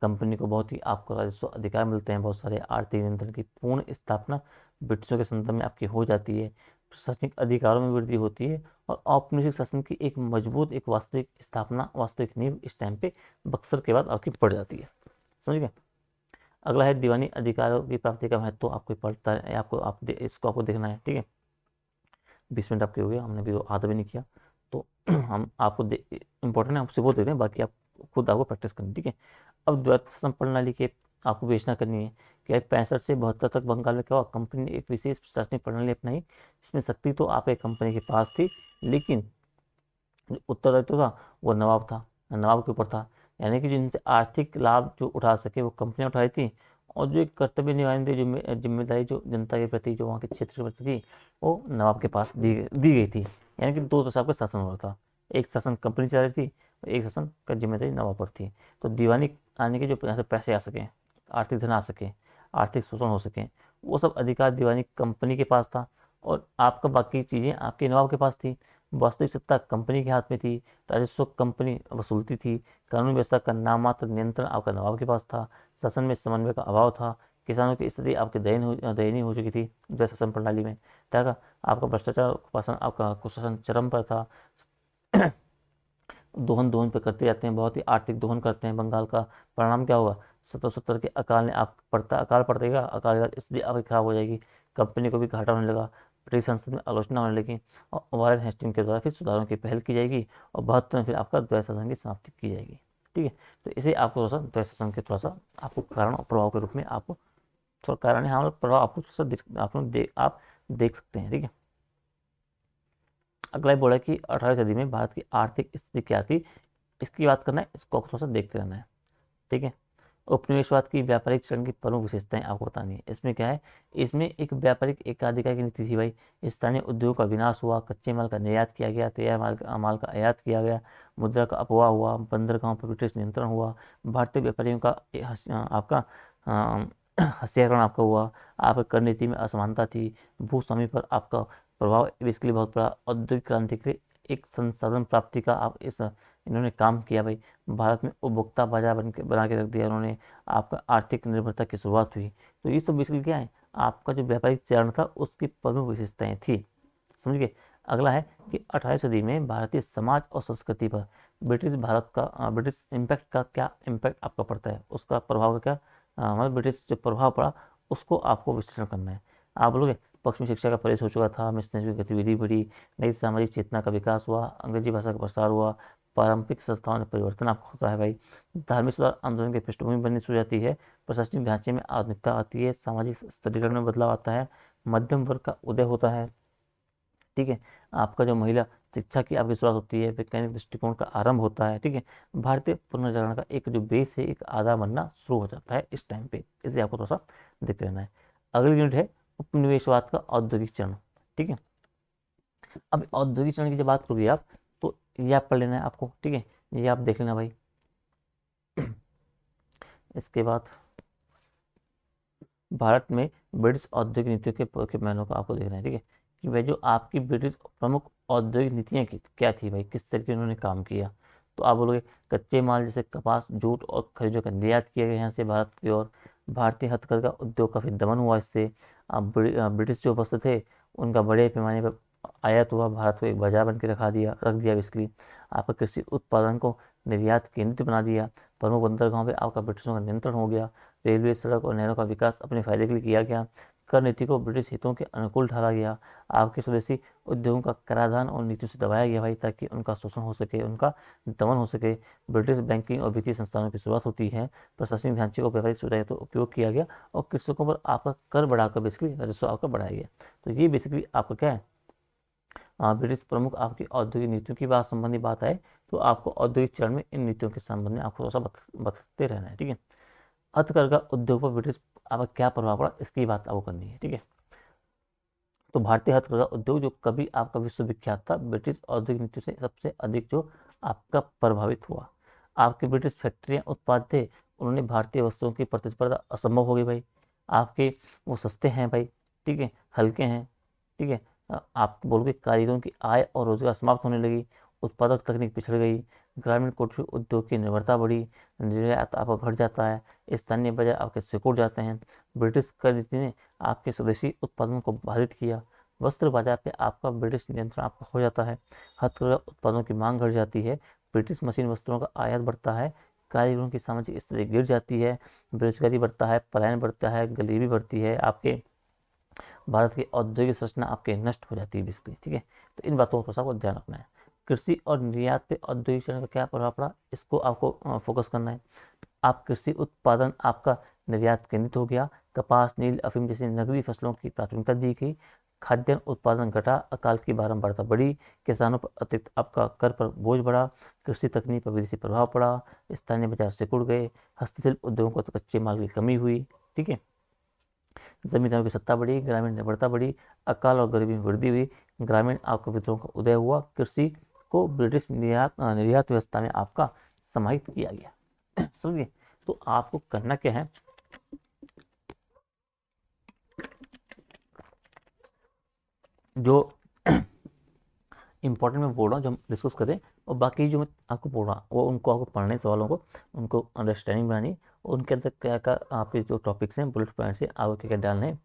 कंपनी को बहुत ही आपको राजस्व अधिकार मिलते हैं, बहुत सारे आर्थिक नियंत्रण की पूर्ण स्थापना ब्रिटिशों के संदर्भ में आपकी हो जाती है, प्रशासनिक अधिकारों में वृद्धि होती है और औपनिवेशिक शासन की एक मजबूत एक वास्तविक स्थापना, वास्तविक नींव इस टाइम पे बक्सर के बाद आपकी पड़ जाती है। समझ गए। अगला है दीवानी अधिकारों की प्राप्ति का महत्व, तो आपको पढ़ता है, आपको इसको आपको देखना है। ठीक है, 20 मिनट आपके हो गए, हमने भी आधा भी नहीं किया, तो हम आपको इंपॉर्टेंट है, आपसे वो दे रहे हैं, बाकी आप खुद आपको प्रैक्टिस करनी। ठीक है, अब द्वैत शासन प्रणाली के आपको विवेचना करनी है कि 65 से 72 तक बंगाल में क्या हुआ, कंपनी ने एक विशेष प्रशासनिक प्रणाली अपनाई, जिसमें शक्ति तो आपके कंपनी के पास थी, लेकिन जो उत्तरदायित्व था वो नवाब था, नवाब के ऊपर था। यानी कि जिनसे आर्थिक लाभ जो उठा सके वो कंपनियां उठाई थी, और जो एक कर्तव्य निभानी थी, जिम्मेदारी जो जनता के प्रति, जो वहाँ के क्षेत्र के प्रति थी, वो नवाब के पास दी गई थी। यानी कि दो हिसाब का शासन हो रहा था, एक शासन कंपनी चला रही थी और एक शासन का जिम्मेदारी नवाब पर थी। तो दीवानी आने के जो यहाँ से पैसे आ सके, आर्थिक धन आ सके, आर्थिक शोषण हो सके, वो सब अधिकार दीवानी कंपनी के पास था, और आपका बाकी चीज़ें आपके नवाब के पास थी। वास्तविक सत्ता कंपनी के हाथ में थी, राजस्व कंपनी वसूलती थी, कानून व्यवस्था का नाममात्र नियंत्रण आपका नवाब के पास था, शासन में समन्वय का अभाव था, किसानों की स्थिति आपकी दयनीय हो चुकी थी द्वैत शासन प्रणाली में। क्या था, आपका भ्रष्टाचार कुशासन, आपका कुशासन चरम पर था। दोहन दोहन पे करते जाते हैं, बहुत ही आर्थिक दोहन करते हैं बंगाल का। परिणाम क्या होगा, 70 के अकाल ने आप अकाल पड़ देगा, अकाल के बाद स्थिति आपकी खराब हो जाएगी, कंपनी को भी घाटा होने लगा, ब्रिटिश संसद में आलोचना होने लगी, और वारेन हेस्टिंग के द्वारा फिर सुधारों की पहल की जाएगी, और 72 में फिर आपका द्वैत शासन की समाप्ति की जाएगी। ठीक है, तो इसे आपको थोड़ा सा द्वैत शासन के थोड़ा सा आपको कारण और प्रभाव के रूप में आपको थोड़ा कारण है, हाँ, प्रभाव आपको थोड़ा सा आप देख सकते हैं। ठीक है, अगला बोला कि 18वीं सदी में भारत की आर्थिक स्थिति क्या थी, इसकी बात करना है, इसको थोड़ा सा देखते रहना है। ठीक है, उपनिवेशवाद की व्यापारिक चरण की प्रमुख विशेषताएं आपको बतानी है। इसमें क्या है, इसमें एक व्यापारिक एकाधिकार की नीति थी भाई, स्थानीय उद्योग का विनाश हुआ, कच्चे माल का निर्यात किया गया, तैयार माल का आयात किया गया, मुद्रा का अपवाह हुआ, बंदरगाहों पर ब्रिटिश नियंत्रण हुआ, भारतीय व्यापारियों का आपका हस्तांतरण आपका हुआ, आपकी कर नीति में असमानता थी, भूस्वामी पर आपका प्रभाव इसके लिए बहुत बड़ा, औद्योगिक क्रांति के लिए एक संसाधन प्राप्ति का आप इस इन्होंने काम किया भाई, भारत में उपभोक्ता बाजार बना के रख दिया उन्होंने, आपका आर्थिक निर्भरता की शुरुआत हुई। तो ये सब बेसिकली क्या है, आपका जो व्यापारिक चरण था उसकी प्रमुख विशेषताएं थी। समझ गए। अगला है कि 18वीं सदी में भारतीय समाज और संस्कृति पर ब्रिटिश इम्पैक्ट का क्या इम्पैक्ट आपका पड़ता है, उसका प्रभाव का क्या, मतलब ब्रिटिश जो प्रभाव पड़ा उसको आपको विश्लेषण करना है। आप बोलोगे पश्चिमी शिक्षा का प्रवेश हो चुका था, मिशनरी की गतिविधि बढ़ी, नई सामाजिक चेतना का विकास हुआ, अंग्रेजी भाषा का प्रसार हुआ, पारंपरिक संस्थाओं में परिवर्तन आपको होता है भाई, धार्मिक सुधार आंदोलन की पृष्ठभूमि बननी शुरू हो जाती है, प्रशासनिक ढांचे में आधुनिकता आती है, सामाजिक स्तरीकरण में बदलाव आता है, मध्यम वर्ग का उदय होता है। ठीक है, आपका जो महिला शिक्षा की आपकी शुरुआत होती है, वैज्ञानिक दृष्टिकोण का आरंभ होता है। ठीक है, भारतीय पुनर्जागरण का एक जो बेस है, एक आधार बनना शुरू हो जाता है इस टाइम पे, इसे आपको थोड़ा सा देखते रहना है। अगली यूनिट है उपनिवेशवाद का औद्योगिक चरण। ठीक है, अब औद्योगिक चरण की जब बात करोगे आप, तो ये आप पढ़ लेना है आपको। ठीक है, ये आप देख लेना भाई। इसके बाद भारत में ब्रिटिश औद्योगिक नीतियों के मैनों का आपको देखना है। ठीक है, कि भाई जो आपकी ब्रिटिश प्रमुख औद्योगिक नीतियाँ क्या थी भाई, किस तरीके उन्होंने काम किया। तो आप बोलोगे कच्चे माल जैसे कपास, जूट और खनिजों का निर्यात किया गया यहाँ से भारत की ओर, भारतीय हथकरघा उद्योग का फिर दमन हुआ इससे, ब्रिटिश जो वस्त्र थे उनका बड़े पैमाने पर आयात हुआ, भारत को एक बाजार बन के रख दिया बेसिकली, आपका कृषि उत्पादन को निर्यात केंद्रित बना दिया, प्रमुख बंदरगाहों पे आपका ब्रिटिशों का नियंत्रण हो गया, रेलवे, सड़क और नहरों का विकास अपने फायदे के लिए किया गया, कर नीति को ब्रिटिश हितों के अनुकूल ढाला गया, आपके स्वदेशी उद्योगों का कराधान और नीतियों से दबाया गया भाई, ताकि उनका शोषण हो सके, उनका दमन हो सके, ब्रिटिश बैंकिंग और वित्तीय संस्थानों की शुरुआत होती है, प्रशासनिक ढांचे को व्यापारिक सुविधाएं तो उपयोग किया गया, और कृषकों पर आपका कर बढ़ाकर बेसिकली राजस्व आपका बढ़ाया गया। तो ये बेसिकली आपका क्या है, ब्रिटिश प्रमुख आपकी औद्योगिक नीतियों की बात संबंधी बात आए, तो आपको औद्योगिक चरण में इन नीतियों के संबंध में आपको थोड़ा सा बताते रहना है। ठीक है, हथकरघा उद्योग पर ब्रिटिश आपका क्या प्रभाव पड़ा, इसकी बात आपको करनी है। ठीक है, तो भारतीय हथकरघा उद्योग जो कभी आपका विश्वविख्यात था, ब्रिटिश औद्योगिक नीति से सबसे अधिक जो आपका प्रभावित हुआ। आपकी ब्रिटिश फैक्ट्रियां उत्पाद थे, उन्होंने भारतीय वस्तुओं की प्रतिस्पर्धा असंभव हो गई भाई, आपके वो सस्ते हैं भाई, ठीक है, हल्के हैं, ठीक है, आप बोलोगे कारीगरों की आय और रोजगार समाप्त होने लगी, उत्पादक तकनीक पिछड़ गई, ग्रामीण कुटीर उद्योग की निर्भरता बढ़ी, निर्यात आपका घट जाता है, स्थानीय बाजार आपके सिकुड़ जाते हैं। ब्रिटिश कर नीति ने आपके स्वदेशी उत्पादन को बाधित किया, वस्त्र बाजार पे आपका ब्रिटिश नियंत्रण आपका हो जाता है, हथकरघा उत्पादों की मांग घट जाती है, ब्रिटिश मशीन वस्त्रों का आयात बढ़ता है, कारीगरों की सामाजिक स्थिति गिर जाती है, बेरोजगारी बढ़ता है, पलायन बढ़ता है, गरीबी बढ़ती है, आपके भारत की औद्योगिक संरचना आपके नष्ट हो जाती है बेसिकली। ठीक है, तो इन बातों पर आपको ध्यान रखना है। कृषि और निर्यात पे औद्योगिकरण का क्या प्रभाव पड़ा, इसको आपको फोकस करना है। आप कृषि उत्पादन आपका निर्यात केंद्रित हो गया, कपास, नील, अफीम जैसी नकदी फसलों की प्राथमिकता दी गई, खाद्यान्न उत्पादन घटा, अकाल की बारंबारता बढ़ी, किसानों पर अतिरिक्त आपका कर पर बोझ बढ़ा, कृषि तकनीक पर विदेशी प्रभाव पड़ा, स्थानीय बाजार सिकुड़ गए, हस्तशिल्प उद्योगों को तो कच्चे माल की कमी हुई। ठीक है, जमींदारों की सत्ता बढ़ी, ग्रामीण निर्भरता बढ़ी, अकाल और गरीबी में वृद्धि हुई, ग्रामीण आपका विद्रोह का उदय हुआ, कृषि को ब्रिटिश निर्यात व्यवस्था में आपका समाहित किया गया। समझिए, तो आपको करना क्या है, जो इंपॉर्टेंट मैं बोल रहा हूँ जो हम डिस्कस करें, और बाकी जो मैं आपको बोल रहा हूँ वो उनको आपको पढ़ने सवालों को, उनको अंडरस्टैंडिंग बनानी, उनके अंदर क्या क्या आपके जो टॉपिक्स हैं बुलेट पॉइंट्स हैं आपको क्या क्या डालने हैं,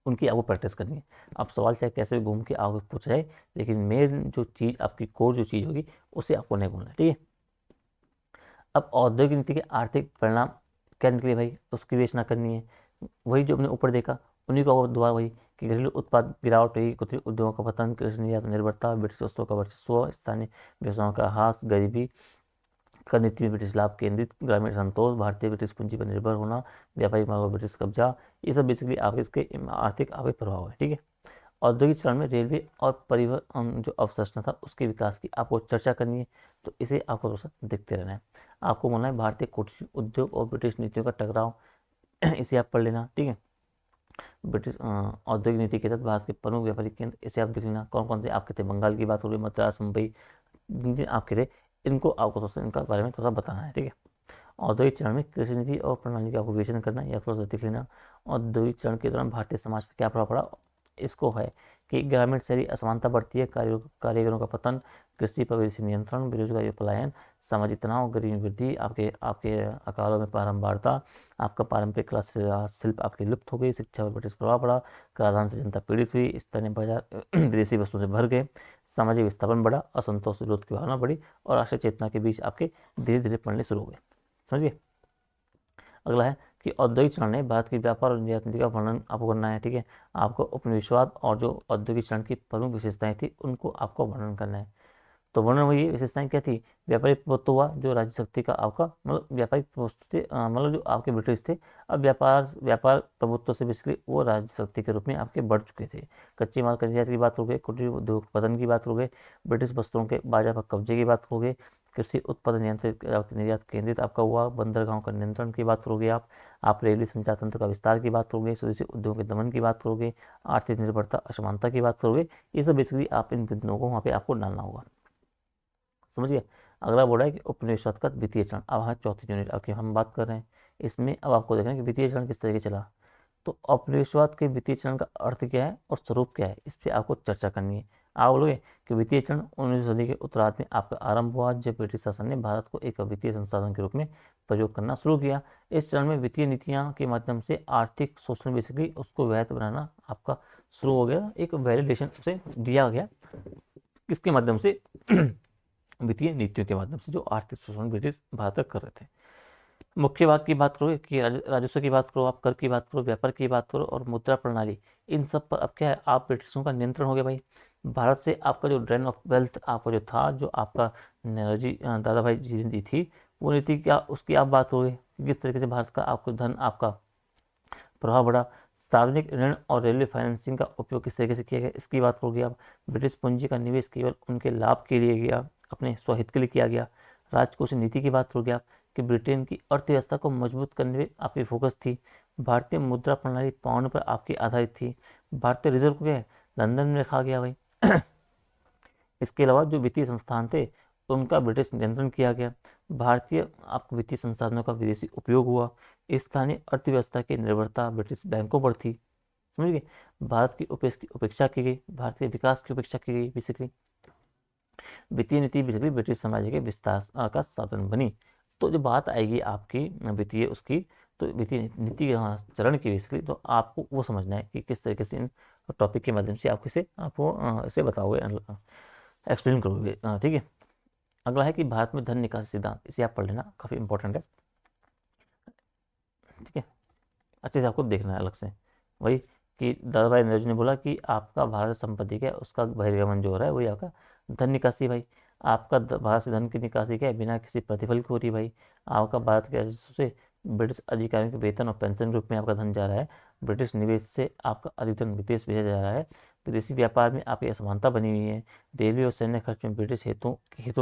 उनकी आपको प्रैक्टिस करनी है। आप सवाल चाहे कैसे भी घूम के आपको पूछ जाए, लेकिन मेन जो चीज़ आपकी कोर जो चीज़ होगी उसे आपको नहीं भूलना है। ठीक है, अब औद्योगिक नीति के आर्थिक परिणाम क्या निकले भाई, उसकी विवेचना करनी है। वही जो हमने ऊपर देखा, उन्हीं को दोबारा वही कि घरेलू उत्पाद गिरावट हुई, कुटीर उद्योगों का पतन, कृषि निर्यात निर्भरता, ब्रिटिश वस्तुओं का वर्चस्व, स्थानीय व्यवसायों का ह्रास, गरीबी, कर नीति में ब्रिटिश लाभ केंद्रित, ग्रामीण संतोष, भारतीय ब्रिटिश पूंजी पर निर्भर होना, व्यापारिक मार्गों पर ब्रिटिश कब्जा, ये सब बेसिकली आपके इसके आर्थिक आपके प्रभाव है। ठीक है, औद्योगिक चरण में रेलवे और परिवहन जो अवसंरचना था उसके विकास की आपको चर्चा करनी है, तो इसे आपको थोड़ा सा देखते रहना है। आपको बोलना है भारतीय कुटीर उद्योग और ब्रिटिश नीतियों का टकराव, इसे आप पढ़ लेना। ठीक है, ब्रिटिश औद्योगिक नीति के तहत भारत के प्रमुख व्यापारिक केंद्र, इसे आप देख लेना, कौन कौन से आपके थे, बंगाल की बात हो रही, मद्रास, मुंबई, जिन जिन आपके थे इनको आपको थोड़ा सा इनका बारे में थोड़ा सा बताना है। ठीक है, औद्योगिक चरण में कृषि नीति और प्रणाली का आपको विवेचन करना है या थोड़ा सा देख लेना। औद्योगिक चरण के दौरान भारतीय समाज पर क्या प्रभाव पड़ा, इसको है कि ग्रामीण शहरी असमानता बढ़ती है, कारीगरों का पतन, कृषि पर विदेशी नियंत्रण, बेरोजगारी और पलायन, सामाजिक तनाव, गरीबी वृद्धि, आपके आपके अकालों में बारंबारता, आपका पारंपरिक कला शिल्प आपकी लुप्त हो गई, शिक्षा पर ब्रिटिश प्रभाव पड़ा, कराधान से जनता पीड़ित हुई, स्थानीय बाजार विदेशी वस्तुओं से भर गए, सामाजिक विस्थापन बढ़ा, असंतोष विरोध की भावना बढ़ी, और राष्ट्रीय चेतना के बीच आपके धीरे धीरे पड़ने शुरू हो गए। समझिए, अगला है कि औद्योगिक चरण ने भारत की व्यापार और निर्यात नीति का वर्णन आपको करना है। ठीक है, आपको उपनिवेशवाद और जो औद्योगिक चरण की प्रमुख विशेषताएं थी उनको आपको वर्णन करना है। तो वर्णन वही विशेषताएं क्या थी, व्यापारिक प्रभुत्व हुआ, जो राज्य शक्ति का आपका मतलब व्यापारिक प्रभुत्व थे, मतलब जो आपके ब्रिटिश थे, अब व्यापार व्यापार प्रभुत्व से बेसिकली वो राज्य शक्ति के रूप में आपके बढ़ चुके थे। कच्चे माल का निर्यात की बात हो गई, कुटीर उद्योग पतन की बात हो गई, ब्रिटिश वस्तुओं के बाजार पर कब्जे की बात हो गई, कृषि उत्पादन नियंत्रित निर्यात केंद्रित आपका हुआ, बंदरगाहों का नियंत्रण की बात करोगे आप रेलवे संचार तंत्र का विस्तार की बात करोगे, स्वदेशी उद्योग के दमन की बात करोगे, आर्थिक निर्भरता असमानता की बात करोगे। ये सब बेसिकली आप इन बिंदुओं को वहाँ पे आपको डालना होगा। समझिए, अगला बोल रहा है कि उपनिवेशवाद का द्वितीय चरण, अब हाँ चौथी यूनिट आपकी हम बात कर रहे हैं। इसमें अब आपको देखना है कि द्वितीय चरण किस तरीके चला। तो उपनिवेशवाद के वित्तीय चरण का अर्थ क्या है और स्वरूप क्या है, इस पर आपको चर्चा करनी है। आप बोलोगे कि वित्तीय चरण 19वीं सदी के उत्तरार्ध में आपका आरंभ हुआ, जब ब्रिटिश शासन ने भारत को एक वित्तीय संसाधन के रूप में प्रयोग करना शुरू किया। इस चरण में वित्तीय नीतियां के माध्यम से आर्थिक शोषण बेसिकली उसको वैध बनाना आपका शुरू हो गया, एक वैलिडेशन उसे दिया गया, किसके माध्यम से वित्तीय नीतियों के माध्यम से जो आर्थिक शोषण ब्रिटिश भारत का कर रहे थे। मुख्य भाग की बात करो कि राजस्व की बात करो, आप कर की बात करो, व्यापार की बात करो, और मुद्रा प्रणाली, इन सब पर अब क्या है, आप ब्रिटिशों का नियंत्रण हो गया भाई। भारत से आपका जो ड्रेन ऑफ वेल्थ आपका जो था, जो आपका नेहरूजी दादा भाई जी दी थी, वो नीति क्या उसकी आप बात करोगे, किस तरीके से भारत का आपको धन आपका प्रभाव बढ़ा, सार्वजनिक ऋण और रेलवे फाइनेंसिंग का उपयोग किस तरीके से किया गया इसकी बात करोगे आप, ब्रिटिश पूंजी का निवेश केवल उनके लाभ के लिए गया, अपने स्वहित के लिए किया गया, राजकोषीय नीति की बात करोगे आप कि ब्रिटेन की अर्थव्यवस्था को मजबूत करने में आपकी फोकस थी, भारतीय मुद्रा प्रणाली पाउंड पर आपकी आधारित थी, भारतीय रिजर्व को क्या है लंदन में रखा गया भाई। इसके अलावा जो वित्तीय संस्थान थे उनका ब्रिटिश नियंत्रण किया गया, भारतीय आपको वित्तीय संसाधनों का विदेशी उपयोग हुआ, स्थानीय अर्थव्यवस्था की निर्भरता ब्रिटिश बैंकों पर थी। समझ गए। भारत की उपेक्षा की गई, भारत के विकास की उपेक्षा की गई बेसिकली। वित्तीय नीति बेसिकली ब्रिटिश साम्राज्य के विस्तार का साधन बनी। तो जब बात आएगी आपकी वित्तीय उसकी, तो वित्तीय नीति के चरण की बेसिकली, तो आपको वो समझना है कि किस तरीके से इन टॉपिक के माध्यम से आपको इसे बताओगे, एक्सप्लेन करोगे। ठीक है। अगला है कि भारत में धन निकासी सिद्धांत, इसे आप पढ़ लेना, काफ़ी इंपॉर्टेंट है। ठीक है, अच्छे से आपको देखना है अलग से। वही कि दादा भाई नरेश ने बोला कि आपका भारत से संपत्ति क्या है, उसका बहिर्गमन जो हो रहा है वही आपका धन निकासी भाई। आपका भारत से धन की निकासी क्या है, बिना किसी प्रतिफल की हो रही भाई। आपका भारत के राजस्व से ब्रिटिश अधिकारियों के वेतन और पेंशन रूप में आपका धन जा रहा है। ब्रिटिश निवेश से आपका अधिकतम विदेश भेजा जा रहा है। विदेशी व्यापार में आपकी असमानता बनी हुई है। रेलवे और सैन्य खर्च में ब्रिटिश हितों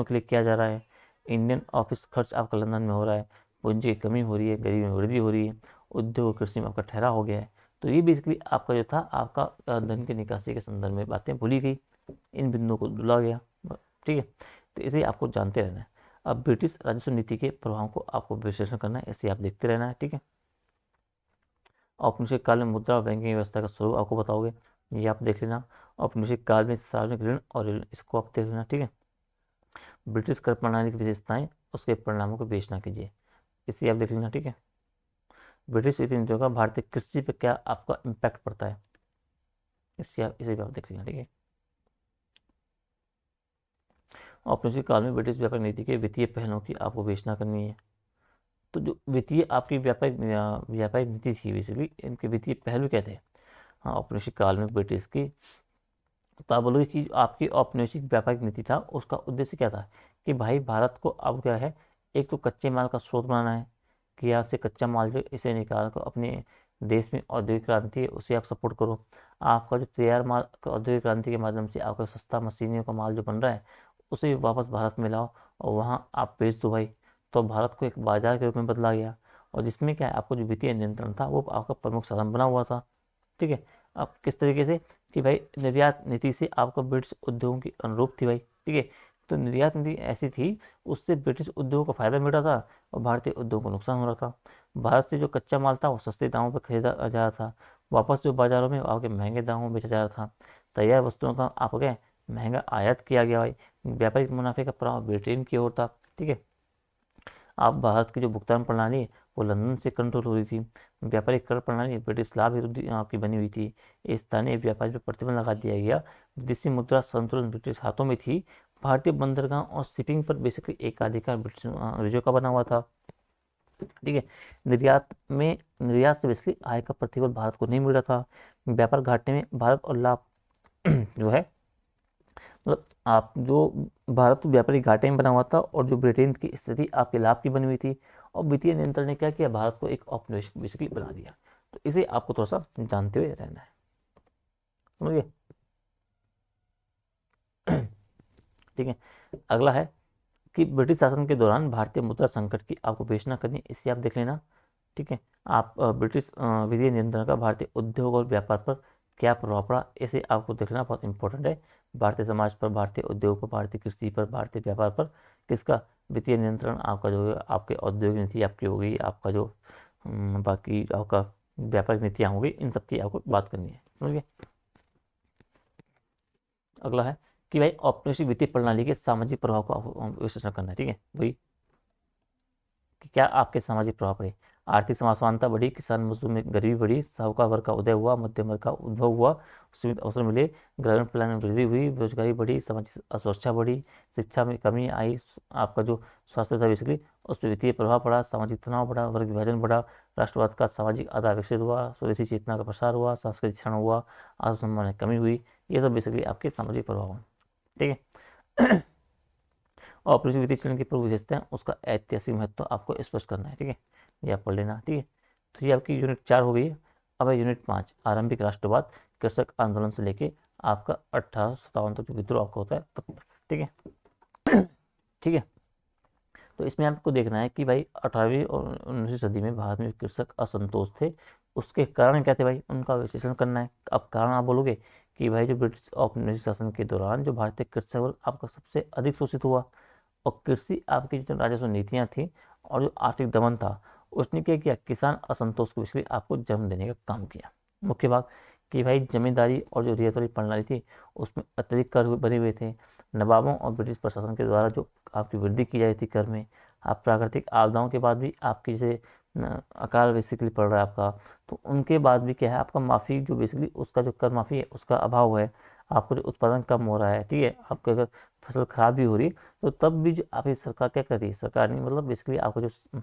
के लिए किया जा रहा है। इंडियन ऑफिस खर्च आपका लंदन में हो रहा है। पूंजी की कमी हो रही है, गरीबी में वृद्धि हो रही है। उद्योग कृषि में आपका ठहराव हो गया है। तो ये बेसिकली आपका जो था, आपका धन की निकासी के संदर्भ में बातें भूली गई, इन बिंदुओं को भूला गया। ठीक है, तो इसे आपको जानते रहना है। अब ब्रिटिश राजस्व नीति के प्रभाव को आपको विश्लेषण करना है, इसे आप देखते रहना है। ठीक है, औपनिवेशिक काल में मुद्रा और बैंकिंग व्यवस्था का स्वरूप आपको बताओगे, ये आप देख लेना। औपनिवेशिक काल में सार्वजनिक ऋण और ऋण, इसको आप देख लेना। ठीक है, ब्रिटिश कर प्रणाली की विशेषताएं, उसके परिणामों को पेश ना कीजिए, इसे आप देख लेना। ठीक है, ब्रिटिश वित्तीय नीतियों का भारतीय कृषि पर क्या आपका इम्पैक्ट पड़ता है, इसे भी आप देख लेना। ठीक है, औपनिवेशिक काल में ब्रिटिश व्यापारिक नीति के वित्तीय पहलों की आपको विवेचना करनी है। तो जो वित्तीय आपकी व्यापारिक नीति थी बेसिकली, इनके वित्तीय पहलू क्या थे। हाँ, औपनिवेशिक काल में ब्रिटिश की, तो आप बोलोगे कि आपकी औपनिवेशिक व्यापारिक नीति था, उसका उद्देश्य क्या था कि भाई भारत को अब क्या है, एक तो कच्चे माल का स्रोत बनाना है, कि यहाँ से कच्चा माल जो इसे निकाल कर अपने देश में औद्योगिक क्रांति है उसे आप सपोर्ट करो। आपका जो तैयार माल औद्योगिक क्रांति के माध्यम से आपका सस्ता मशीनों का माल जो बन रहा है, उसे वापस भारत में लाओ और वहाँ आप बेच दो भाई। तो भारत को एक बाजार के रूप में बदला गया, और जिसमें क्या है, आपको जो वित्तीय नियंत्रण था वो आपका प्रमुख साधन बना हुआ था। ठीक है, अब किस तरीके से कि भाई निर्यात नीति से आपको ब्रिटिश उद्योगों की अनुरूप थी भाई। ठीक है, तो निर्यात नीति ऐसी थी, उससे ब्रिटिश उद्योगों को फायदा मिल रहा था और भारतीय उद्योगों को नुकसान हो रहा था। भारत से जो कच्चा माल था वो सस्ते दामों पर खरीदा जा रहा था, वापस जो बाजारों में आके महंगे दामों में बेचा जा रहा था। तैयार वस्तुओं का आप गए महंगा आयात किया गया भाई। व्यापारिक मुनाफे का प्रभाव ब्रिटेन की ओर था। ठीक है, आप भारत की जो भुगतान प्रणाली है वो लंदन से कंट्रोल हो रही थी। व्यापारिक कर प्रणाली ब्रिटिश लाभ विरोधी आपकी बनी हुई थी। स्थानीय व्यापारी पर प्रतिबंध लगा दिया गया। विदेशी मुद्रा संतुलन ब्रिटिश हाथों में थी। भारतीय बंदरगाह और शिपिंग पर बेसिकली एकाधिकार ब्रिटिश अंग्रेजों का बना हुआ था। ठीक है, निर्यात से बेसिकली आय का प्रतिफल भारत को नहीं मिल रहा था। व्यापार घाटे में भारत और लाभ जो है, मतलब आप जो भारत व्यापारिक घाटे में बना हुआ था और जो ब्रिटेन की स्थिति आपके लाभ की बनी हुई थी। और वित्तीय नियंत्रण ने क्या किया, भारत को एक औपनिवेशिक बेसिकली बना दिया। तो इसे आपको थोड़ा सा जानते हुए रहना है, समझ गए। ठीक है, अगला है कि ब्रिटिश शासन के दौरान भारतीय मुद्रा संकट की आपको विवेचना करनी है, इसे आप देख लेना। ठीक है, आप ब्रिटिश वित्तीय नियंत्रण का भारतीय उद्योग और व्यापार पर क्या प्रभाव पड़ा, इसे आपको देखना बहुत इंपॉर्टेंट है। भारतीय समाज पर, भारतीय उद्योग पर, भारतीय कृषि पर, भारतीय व्यापार पर किसका वित्तीय नियंत्रण आपका जो है, आपके औद्योगिक नीति आपकी होगी, आपका जो बाकी आपका व्यापारिक नीतियाँ होगी, इन सब की आपको बात करनी है, समझ गए। अगला है कि भाई औपनिवेशिक वित्तीय प्रणाली के सामाजिक प्रभाव को आपको विश्लेषण करना है। ठीक है, वही कि क्या आपके सामाजिक प्रभाव पड़े। आर्थिक समानता बढ़ी, किसान मजदूर में गरीबी बढ़ी, साहूकार वर्ग का उदय हुआ, मध्यम वर्ग का उद्भव हुआ, सीमित अवसर मिले, ग्रामीण कल्याण में वृद्धि हुई, बेरोजगारी बढ़ी, सामाजिक असुरक्षा बढ़ी, शिक्षा में कमी आई, आपका जो स्वास्थ्य था बेसिकली उस पर वित्तीय प्रभाव पड़ा, सामाजिक तनाव बढ़ा, वर्ग विभाजन बढ़ा, राष्ट्रवाद का सामाजिक आधार विकसित हुआ, स्वदेशी चेतना का प्रसार हुआ, सांस्कृतिक क्षरण हुआ, आत्मसम्मान में कमी हुई। ये सब बेसिकली आपके सामाजिक प्रभाव हैं। ठीक है, और ऑपरेटिव वित्तीय चलन की प्रमुख विशेषता है, उसका ऐतिहासिक महत्व आपको स्पष्ट करना है। ठीक है, ये आप पढ़ लेना। ठीक है, तो ये आपकी यूनिट 4 हो गई है। अब है यूनिट 5, आरंभिक राष्ट्रवाद, कृषक आंदोलन से लेके आपका 1857 तक जो विद्रोह आपका होता है तब तक। ठीक है, ठीक है, तो इसमें आपको देखना है कि भाई 18वीं और 19वीं सदी में भारत में कृषक असंतोष थे, उसके कारण क्या थे भाई, उनका विश्लेषण करना है। अब कारण आप बोलोगे कि भाई जो ब्रिटिश औपनिवेशिक शासन के दौरान जो भारतीय कृषक वर्ग आपका सबसे अधिक शोषित हुआ, और कृषि आपकी जो राजस्व नीतियाँ थी और जो आर्थिक दमन था, उसने क्या किया, किसान असंतोष को इसलिए आपको जन्म देने का काम किया। मुख्य भाग कि भाई जमींदारी और जो रियायत वाली प्रणाली थी उसमें अत्यधिक कर बने हुए थे। नवाबों और ब्रिटिश प्रशासन के द्वारा जो आपकी वृद्धि की जाती थी कर में, आप प्राकृतिक आपदाओं के बाद भी आपकी जैसे अकाल बेसिकली पड़ रहा है आपका, तो उनके बाद भी क्या है आपका माफ़ी जो बेसिकली उसका जो कर माफ़ी है उसका अभाव है, आपको जो उत्पादन कम हो रहा है, ठीक है, आपकी अगर फसल खराब भी हो रही तो तब भी जो आपकी सरकार क्या कर रही है, सरकार नहीं मतलब बेसिकली आपको जो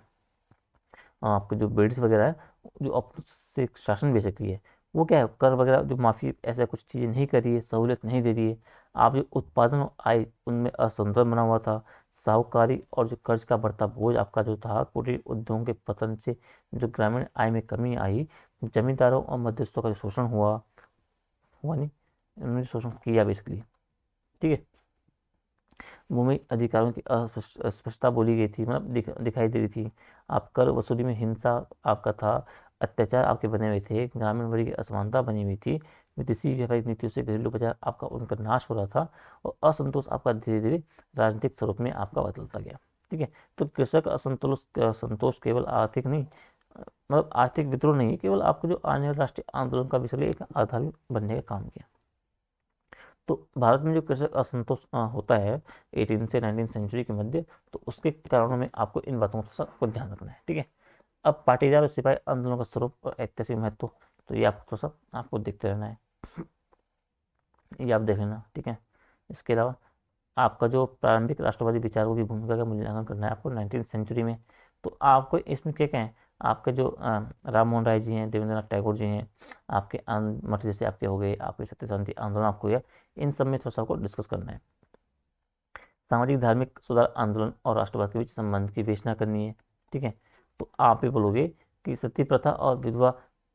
आपके जो ब्रिटिश वगैरह है जो से शासन बेसिकली है वो क्या है कर वगैरह जो माफ़ी ऐसा कुछ चीज़ें नहीं कर रही है, सहूलियत नहीं दे रही है। आप जो उत्पादन और आय उनमें असंतुलन बना हुआ था, साहूकारी और जो कर्ज का बढ़ता बोझ आपका जो था, कुटीर उद्योगों के पतन से जो ग्रामीण आय में कमी आई, जमींदारों और मध्यस्थों का जो शोषण हुआ नहीं, उन्होंने शोषण किया बेसिकली, ठीक है। भूमि अधिकारों की अस्पष्टता बोली गई थी, मतलब दिखाई दे रही थी। आप कर वसूली में हिंसा आपका था, अत्याचार आपके बने हुए थे, ग्रामीण वर्ग की असमानता बनी हुई थी, विदेशी व्यापारिक नीतियों से घरेलू बाजार आपका उनका नाश हो रहा था, और असंतोष आपका धीरे धीरे राजनीतिक स्वरूप में आपका बदलता गया, ठीक है। तो कृषक असंतोष केवल आर्थिक नहीं, मतलब आर्थिक विद्रोह नहीं, केवल आपको जो आने वाले राष्ट्रीय आंदोलन का भी एक आधार भी बनने का काम किया। तो भारत में जो कृषक असंतोष होता है 18 से 19 सेंचुरी के मध्य, तो उसके कारणों में आपको इन बातों का सबको ध्यान रखना है, ठीक है। अब पाटीदार और सिपाही आंदोलन का स्वरूप और ऐतिहासिक महत्व, तो ये आपको थोड़ा सा आपको देखते रहना है, ये आप देख लेना, ठीक है। इसके अलावा आपका जो प्रारंभिक राष्ट्रवादी विचारों की भूमिका का मूल्यांकन करना है आपको 19 सेंचुरी में, तो आपको इसमें क्या क्या है, आपके जो राम मोहन राय जी हैं, देवेंद्रनाथ टैगोर जी हैं, आपके मठ जैसे आपके हो गए, आपके सत्य शांति आंदोलन आपको हुआ, इन सब में थोड़ा सा आपको डिस्कस करना है। सामाजिक धार्मिक सुधार आंदोलन और राष्ट्रवाद के बीच संबंध की विवेचना करनी है, ठीक है। तो आप ये बोलोगे कि सती प्रथा और विधवा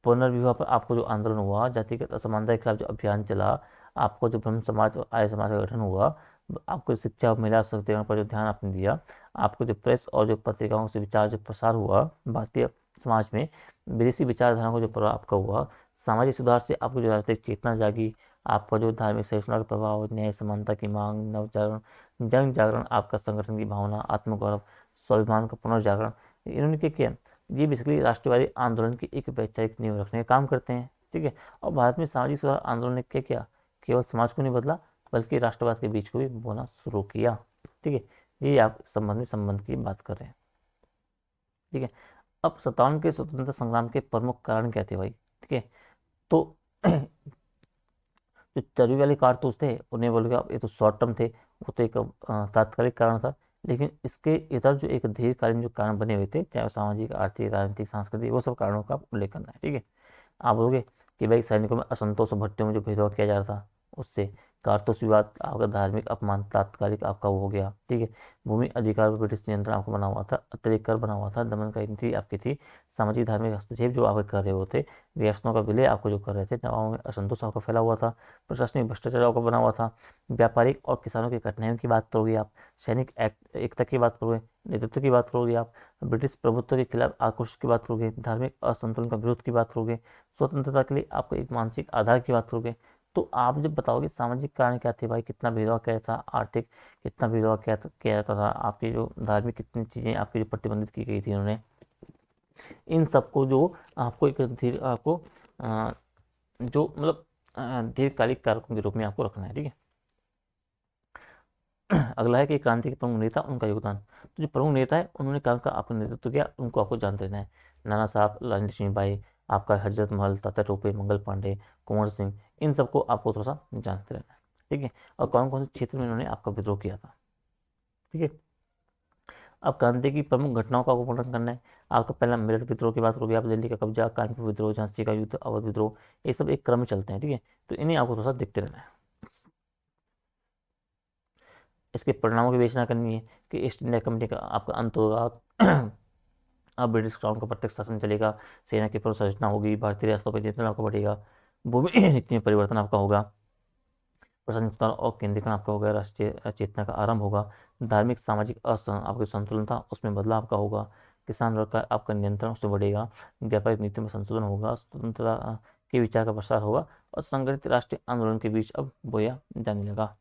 पुनर्विवाह पर आपको जो आंदोलन हुआ, जातिगत असमानता के खिलाफ जो अभियान चला, आपको जो ब्रह्म समाज और आर्य समाज का गठन हुआ, आपको शिक्षा और महिला सशक्तिकरण पर जो ध्यान आपने दिया, आपको जो प्रेस और जो पत्रिकाओं से विचार जो प्रसार हुआ भारतीय समाज में, विदेशी विचारधारा को जो प्रभाव आपका हुआ, सामाजिक सुधार से आपको जो राजनीतिक चेतना जागी, आपका जो धार्मिक सहिष्णुता का प्रभाव, न्याय समानता की मांग, नवजागरण, जन जागरण, आपका संगठन की भावना, आत्मगौरव, स्वाभिमान का पुनर्जागरण, इन्होंने क्या किया, ये बेसिकली राष्ट्रवादी आंदोलन की एक वैचारिक नींव रखने का काम करते हैं, ठीक है। और भारत में सामाजिक सुधार आंदोलन ने क्या किया, केवल समाज को नहीं बदला बल्कि राष्ट्रवाद के बीच को भी बोना शुरू किया, ठीक है। ये आप संबंध की बात कर रहे हैं, ठीक है। अब 57 के स्वतंत्रता संग्राम के प्रमुख कारण क्या थे भाई, ठीक है। तो जो चर्बी वाले कारतूस थे उन्हें बोलोगे आप, ये तो शॉर्ट टर्म थे, वो तो एक तात्कालिक कारण था, लेकिन इसके इधर जो एक दीर्घकालीन जो कारण बने हुए थे, चाहे वो सामाजिक, आर्थिक, राजनीतिक, सांस्कृतिक, वो सब कारणों का उल्लेख करना है, ठीक है। आप बोलोगे कि भाई सैनिकों में असंतोष और भर्तियों में जो भेदभाव किया जा रहा था उससे, कारतूस विवाद आपका धार्मिक अपमान तात्कालिक आपका वो हो गया, ठीक है। भूमि अधिकार पर ब्रिटिश नियंत्रण आपको बना हुआ था, अतिरिक्त कर बना हुआ था, दमनकारी नीति आपकी थी, सामाजिक धार्मिक हस्तक्षेप जो आप कर रहे होते, रियासतों का विलय आपको जो कर रहे थे, नवाबों में असंतोष आपका फैला हुआ था, प्रशासनिक भ्रष्टाचार आपका बना हुआ था, व्यापारिक और किसानों की कठिनाइयों की बात करोगे आप, सैनिक एकता की बात करोगे, नेतृत्व की बात करोगे आप, ब्रिटिश प्रभुत्व के खिलाफ आक्रोश की बात करोगे, धार्मिक असंतुलन का विरोध की बात करोगे, स्वतंत्रता के लिए आपको एक मानसिक आधार की बात करोगे, तो आप जब बताओगे सामाजिक कारण क्या थे भाई, कितना भेदभाव किया था, आर्थिक कितना भेदभाव किया जाता था, आपकी जो धार्मिक कितनी चीज़ें आपकी जो प्रतिबंधित की गई थी उन्होंने, इन सबको जो आपको एक धीरे आपको जो मतलब दीर्घकालिक कारकों के रूप में आपको रखना है, ठीक है। अगला है कि क्रांति के प्रमुख नेता, उनका योगदान। तो जो प्रमुख नेता है उन्होंने काम का आपको नेतृत्व किया, उनको आपको जानते रहना है। नाना साहब, रानी लक्ष्मीबाई, आपका हजरत महल, तात्या टोपे, मंगल पांडे, कुंवर सिंह, इन सबको आपको थोड़ा सा जानते रहना है, ठीक है। और कौन कौन से क्षेत्र में इन्होंने आपका विद्रोह किया था, ठीक है। अब क्रांति की प्रमुख घटनाओं का वर्णन करना है। आपका पहला मेरठ विद्रोह की बात करोगे आप, दिल्ली का कब्जा, कानपुर विद्रोह, झांसी का युद्ध, अवध विद्रोह, ये सब एक क्रम में चलते हैं, ठीक है। तो इन्हें आपको थोड़ा सा देखते रहना है। इसके परिणामों की विवेचना करनी है कि ईस्ट इंडिया कंपनी का आपका अंत होगा, अब ब्रिटिश क्राउन का प्रत्यक्ष शासन चलेगा, सेना की पुनर्संरचना होगी, भारतीय रियासतों पर नियंत्रण आपका बढ़ेगा, भूमि नीति में परिवर्तन आपका होगा, प्रशासनिक सुधार और केंद्रीकरण आपका होगा, राष्ट्रीय चेतना का आरंभ होगा, धार्मिक सामाजिक आपकी संतुलन था उसमें बदलाव आपका होगा, किसान वर्ग का आपका नियंत्रण उसमें बढ़ेगा, व्यापारिक नीति में संशोधन होगा, स्वतंत्रता के विचार का प्रसार होगा, और संगठित राष्ट्रीय आंदोलन के बीच अब बोया जाने लगा।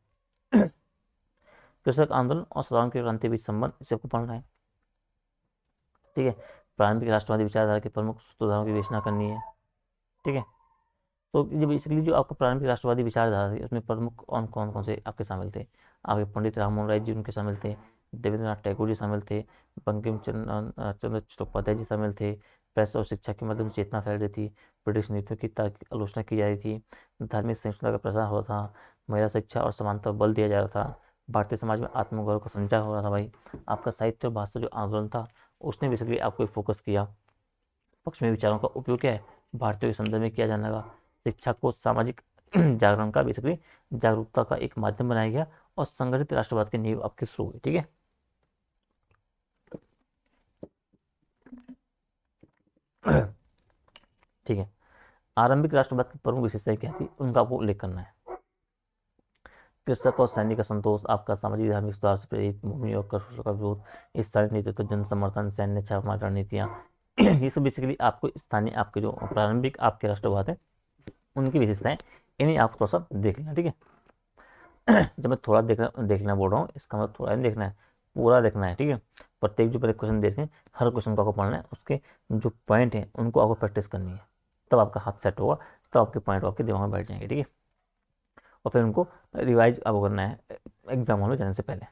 कृषक आंदोलन और साधारण क्रांति के बीच संबंध, इसे आपको पढ़ना है, ठीक है। प्रारंभिक राष्ट्रवादी विचारधारा के प्रमुख सुधारों की विवेचना करनी है, ठीक है। तो ये बेसिकली जो आपका प्रारंभिक राष्ट्रवादी विचारधारा थी उसमें प्रमुख कौन कौन कौन से आपके शामिल थे? आपके पंडित राममोहन राय जी उनके शामिल थे, देवेंद्रनाथ टैगोर जी शामिल थे, बंकिम चंद्र चट्टोपाध्याय जी शामिल थे। प्रेस और शिक्षा के माध्यम से चेतना फैल रही थी, ब्रिटिश नीतियों की आलोचना की जा रही थी, धार्मिक सहिष्णुता का प्रसार हो रहा था, महिला शिक्षा और समानता पर बल दिया जा रहा था, भारतीय समाज में आत्मगौरव का संचार हो रहा था भाई। आपका साहित्य और भाषा जो आंदोलन था उसने बेसिकली आपको फोकस किया, पश्चिमी विचारों का उपयोग क्या है भारतीय के संदर्भ में किया जाने लगा, शिक्षा को सामाजिक जागरण का बेसिकली जागरूकता का एक माध्यम बनाया गया और संगठित राष्ट्रवाद की नींव आपकी शुरू हुई। ठीक है, ठीक है। आरंभिक राष्ट्रवाद की प्रमुख विशेषताएं क्या थी उनका आपको उल्लेख करना है। कृषक और सैनिक का संतोष, आपका सामाजिक धार्मिक सुधार से प्रेरित भूमि और कर शोषण का विरोध, स्थानीय नेतृत्व, जन समर्थन, सैन्य छापमार रणनीतियाँ ये सब बेसिकली आपको स्थानीय आपके जो प्रारंभिक आपके राष्ट्रवाद है उनकी विशेषताएं, इन्हें आप थोड़ा सा देख लेना। ठीक है, जब मैं थोड़ा देखना बोल रहा हूँ इसका मतलब थोड़ा नहीं देखना है, पूरा देखना है। ठीक है, प्रत्येक जो पहले क्वेश्चन देखें हर क्वेश्चन को आपको पढ़ना है, उसके जो पॉइंट हैं उनको आपको प्रैक्टिस करनी है, तब आपका हाथ सेट होगा, तब आपके पॉइंट आपके दिमाग में बैठ जाएंगे। ठीक है, और फिर उनको रिवाइज आपको करना है एग्जाम हॉल में जाने से पहले।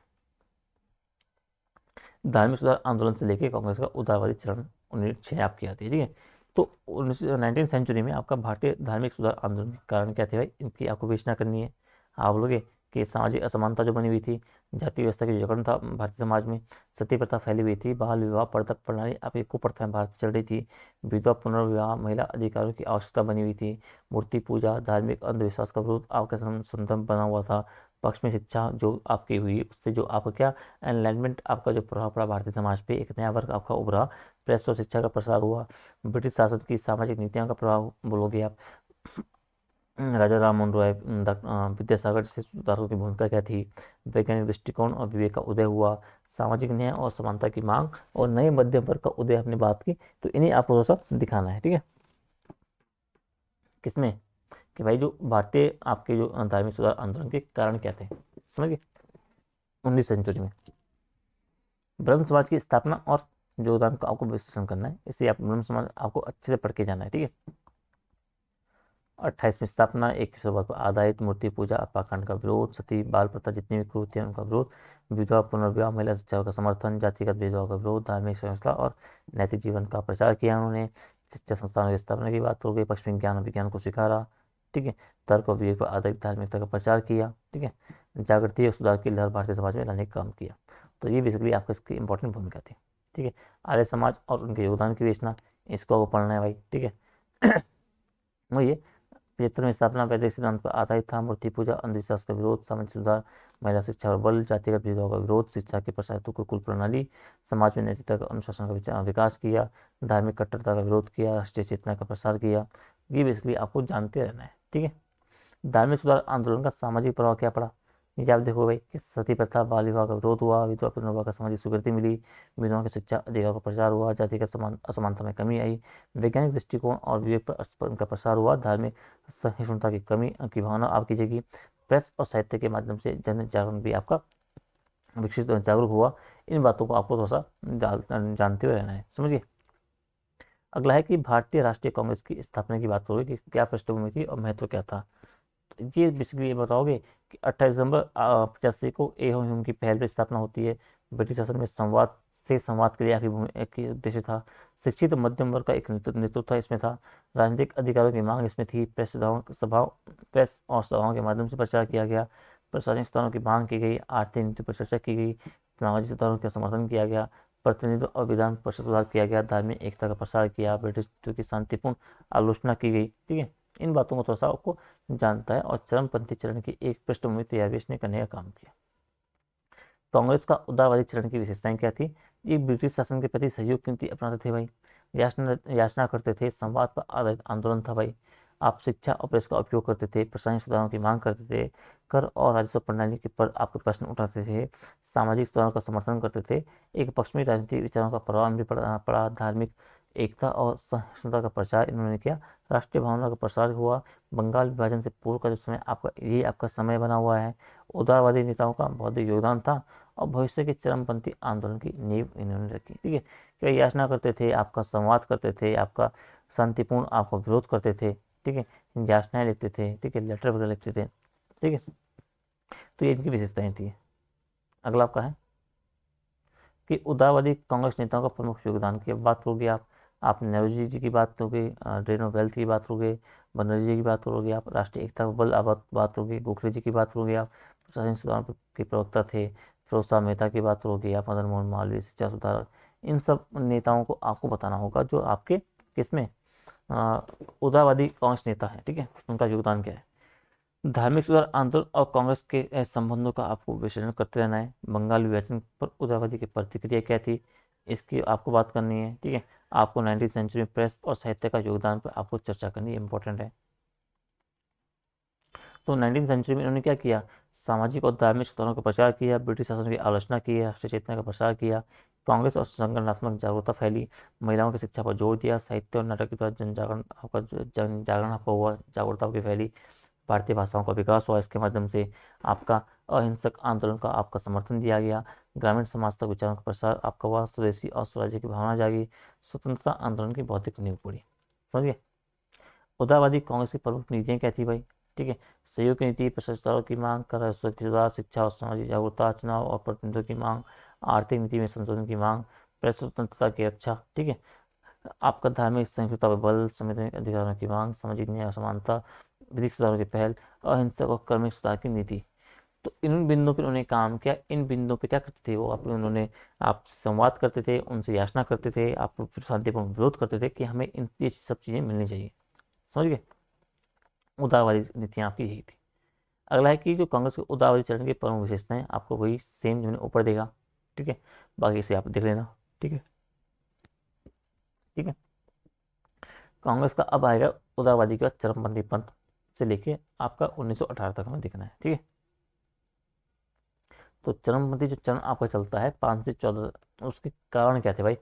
धार्मिक सुधार आंदोलन से लेकर कांग्रेस का उदारवादी चरण 1906 आपकी आती है। ठीक है, तो 19 सेंचुरी में आपका भारतीय धार्मिक सुधार आंदोलन के कारण क्या थे भाई, इनकी आपको विवेचना करनी है। आप बोलोगे कि सामाजिक असमानता जो बनी हुई थी, जाति व्यवस्था की जकड़न था भारतीय समाज में, सती प्रथा फैली हुई थी, बाल विवाह पर्दक प्रणाली आपकी कुप्रथाएं भारत चल रही थी, विधवा पुनर्विवाह, महिला अधिकारों की आवश्यकता बनी हुई थी, मूर्ति पूजा, धार्मिक अंधविश्वास का विरोध आपका संदर्भ बना हुआ था, पक्ष में शिक्षा जो आपकी हुई उससे जो आपका क्या एनलाइटमेंट आपका जो प्रभाव पड़ा भारतीय समाज पे, एक नया वर्ग आपका उभरा, प्रेस और शिक्षा का प्रसार हुआ, ब्रिटिश शासन की सामाजिक नीतियों का प्रभाव बोलोगे आप, राजा राम मोहन रॉय, विद्यासागर जैसे सुधारकों की भूमिका क्या थी, वैज्ञानिक दृष्टिकोण और विवेक का उदय हुआ, सामाजिक न्याय और समानता की मांग और नए मध्यम वर्ग का उदय आपने बात की, तो इन्हें आपको थोड़ा सा दिखाना है। ठीक है, किसमें कि भाई जो भारतीय आपके जो धार्मिक सुधार आंदोलन के कारण क्या थे, समझ गए। 19 सेंचुरी में ब्रह्म समाज की स्थापना और योगदान का आपको विश्लेषण करना है, इससे आप ब्रह्म समाज आपको अच्छे से पढ़ के जाना है। ठीक है, 28 में स्थापना, 21 पर आधारित मूर्ति पूजा पाखंड का विरोध, सती बाल प्रथा जितनी भी कुरीतियां उनका विरोध, विधवा पुनर्विवाह, महिला शिक्षा का समर्थन, जातिगत भेदभाव का विरोध, धार्मिक सहिष्णुता और नैतिक जीवन का प्रचार किया उन्होंने, शिक्षा संस्थानों की स्थापना की बात हो गई, पश्चिमी ज्ञान और विज्ञान को स्वीकारा। ठीक है, तर्क और विवेक पर आधारित धार्मिकता का प्रचार किया। ठीक है, जागृति और सुधार की लहर भारतीय समाज में लाने का काम किया। तो ये बेसिकली आपका इसकी इंपॉर्टेंट भूमिका थी। ठीक है, आर्य समाज और उनके योगदान की विवेचना, इसको आपको पढ़ना है भाई। ठीक है, वही 75 में स्थापना वैदिक सिद्धांत पर आधारित था, मूर्ति पूजा, अंधविश्वास का विरोध, सामाजिक सुधार, महिला शिक्षा और बल, जातिगत भेदभाव का विरोध, शिक्षा के प्रसारित को कुल प्रणाली, समाज में नैतिकता का अनुशासन का विकास किया, धार्मिक कट्टरता का विरोध किया, राष्ट्रीय चेतना का प्रसार किया। ये बेसिकली आपको जानते रहना है। ठीक है, धार्मिक सुधार आंदोलन का सामाजिक प्रभाव क्या पड़ा, ये आप देखो भाई कि सती प्रथा बाल विवाह का विरोध हुआ, विधवा पुनर्विवाह का सामाजिक स्वीकृति मिली, विधवाओं की शिक्षा अधिकार का प्रचार हुआ, जातिगत असमानता में कमी आई, वैज्ञानिक दृष्टिकोण और विवेक पर उनका प्रसार हुआ, धार्मिक सहिष्णुता की कमी की भावना आपकी जगी, प्रेस और साहित्य के माध्यम से जन जागरण भी आपका विकसित जागरूक हुआ। इन बातों को आपको थोड़ा सा जानते हुए रहना है, समझिए। अगला है कि भारतीय राष्ट्रीय कांग्रेस की स्थापना की बात करोगे कि क्या पृष्ठभूमि थी और महत्व क्या था। ये बेसिकली ये बताओगे कि 28 दिसंबर 85 को ए ह्यूम की पहल पर स्थापना होती है, ब्रिटिश शासन में संवाद के लिए आपकी एक ही उद्देश्य था, शिक्षित मध्यम वर्ग का एक नेतृत्व इसमें था, राजनीतिक अधिकारों की मांग इसमें थी, प्रेस और सभाओं के माध्यम से प्रचार किया गया, प्रशासनिक सुधारों की मांग की गई, आर्थिक नीति पर चर्चा की गई, सामाजिक सुधारों का समर्थन किया गया, प्रतिनिधित्व और विधान परिषद सुधार किया गया, धार्मिक एकता का प्रसार किया, ब्रिटिश की शांतिपूर्ण आलोचना की गई। ठीक है, इन बातों को थोड़ा सा आपको जानता है और चरमपंथी चरण की एक पृष्ठभूमि तैयार बेचने करने का काम किया। कांग्रेस का उदारवादी चरण की विशेषताएं क्या थी, ये ब्रिटिश शासन के प्रति सहयोग की नीति अपनाते थे भाई, याचना करते थे, संवाद पर आधारित आंदोलन था भाई, आप शिक्षा और प्रेस का उपयोग करते थे, प्रशासनिक सुधारों की मांग करते थे, कर और राजस्व प्रणाली के पर आपके प्रश्न उठाते थे, सामाजिक सुधारों का समर्थन करते थे, एक पश्चिमी राजनीतिक विचारों का प्रभाव भी पड़ा, धार्मिक एकता और सहिष्णुता का प्रचार इन्होंने किया, राष्ट्रीय भावना का प्रसार हुआ, बंगाल विभाजन से पूर्व का जो समय आपका ये आपका समय बना हुआ है, उदारवादी नेताओं का बहुत योगदान था और भविष्य के चरमपंथी आंदोलन की नींव इन्होंने रखी। ठीक है, क्या याचना करते थे, आपका संवाद करते थे, आपका शांतिपूर्ण आपका विरोध करते थे। ठीक है, याचनाएँ लिखते थे, ठीक है, लेटर वगैरह लिखते थे, ठीक है। तो ये इनकी विशेषताएँ थी। अगला आपका है कि उदारवादी कांग्रेस नेताओं का प्रमुख योगदान की बात करोगे आप नेहरू जी की बात करोगे, ड्रेन ऑफ वेल्थ की बात करोगे, बनर्जी जी की बात करोगे, आप राष्ट्रीय एकता का बल बात करोगे, गोखले जी की बात करोगे, आप प्रशासनिक सुधार के प्रवक्ता थे, फिरोज शाह मेहता की बात करोगे, आप मदन मोहन मालवीय शिक्षा सुधार, इन सब नेताओं को आपको बताना होगा जो आपके किसमें उदारवादी कांग्रेस नेता है, ठीक है, उनका योगदान क्या है। धार्मिक सुधार आंदोलन और कांग्रेस के संबंधों का आपको विश्लेषण करते रहना है। बंगाल विभाजन पर उदारवादी की प्रतिक्रिया क्या थी, इसकी आपको बात करनी है, ठीक है। आपको 19वीं सेंचुरी में प्रेस और साहित्य का योगदान पर आपको चर्चा करनी इंपॉर्टेंट है। तो 19वीं सेंचुरी में इन्होंने क्या किया, सामाजिक और धार्मिक सुधारों का प्रचार किया, ब्रिटिश शासन की आलोचना की, राष्ट्रीय चेतना का प्रसार किया, कांग्रेस और संगठनात्मक जागरूकता फैली, महिलाओं की शिक्षा पर जोर दिया, साहित्य और नाटक के द्वारा जन जागरण आपका हुआ, जागरूकता की फैली, भारतीय भाषाओं का विकास हुआ, इसके माध्यम से आपका अहिंसक आंदोलन का आपका समर्थन दिया गया, ग्रामीण समाज तक विचारों का प्रसार आपका हुआ, स्वदेशी और स्वराज्य की भावना जागी, स्वतंत्रता आंदोलन की भौतिक नींव पड़ी। समझिए, उदारवादी कांग्रेस की प्रमुख नीतियाँ क्या थी भाई, ठीक है। सहयोग की नीति, भ्रष्टाचार की मांग, कर राजस्व की सुधार, शिक्षा और सामाजिक जागरूकता, चुनाव और प्रतिनिधित्व की मांग, आर्थिक नीति में संशोधन की मांग, प्रेस स्वतंत्रता की रक्षा, ठीक है। आपका धार्मिक सहिष्णुता पर बल, संवैधानिक अधिकारों की मांग, सामाजिक न्याय और समानता, विधिक सुधारों की पहल, अहिंसक और कर्मिक सुधार की नीति। तो इन बिंदुओं पर उन्होंने काम किया। इन बिंदुओं पे क्या करते थे वो, आप उन्होंने आपसे संवाद करते थे, उनसे याचना करते थे, आप शांतिपूर्ण विरोध करते थे कि हमें इन ये सब चीज़ें मिलनी चाहिए। समझ गए, उदारवादी नीतियाँ आपकी यही थी। अगला है कि जो कांग्रेस के उदारवादी चरण की प्रमुख विशेषताएं, आपको वही सेम जो मैंने ऊपर देगा, ठीक है, बाकी से आप देख लेना, ठीक है, ठीक है। कांग्रेस का अब आएगा उदारवादी के बाद चरमपंथी पंथ से लेके आपका 1918 तक हमें देखना है, ठीक है। तो चरमपंथी जो चरण आपका चलता है 5 से 14, उसके कारण क्या थे भाई,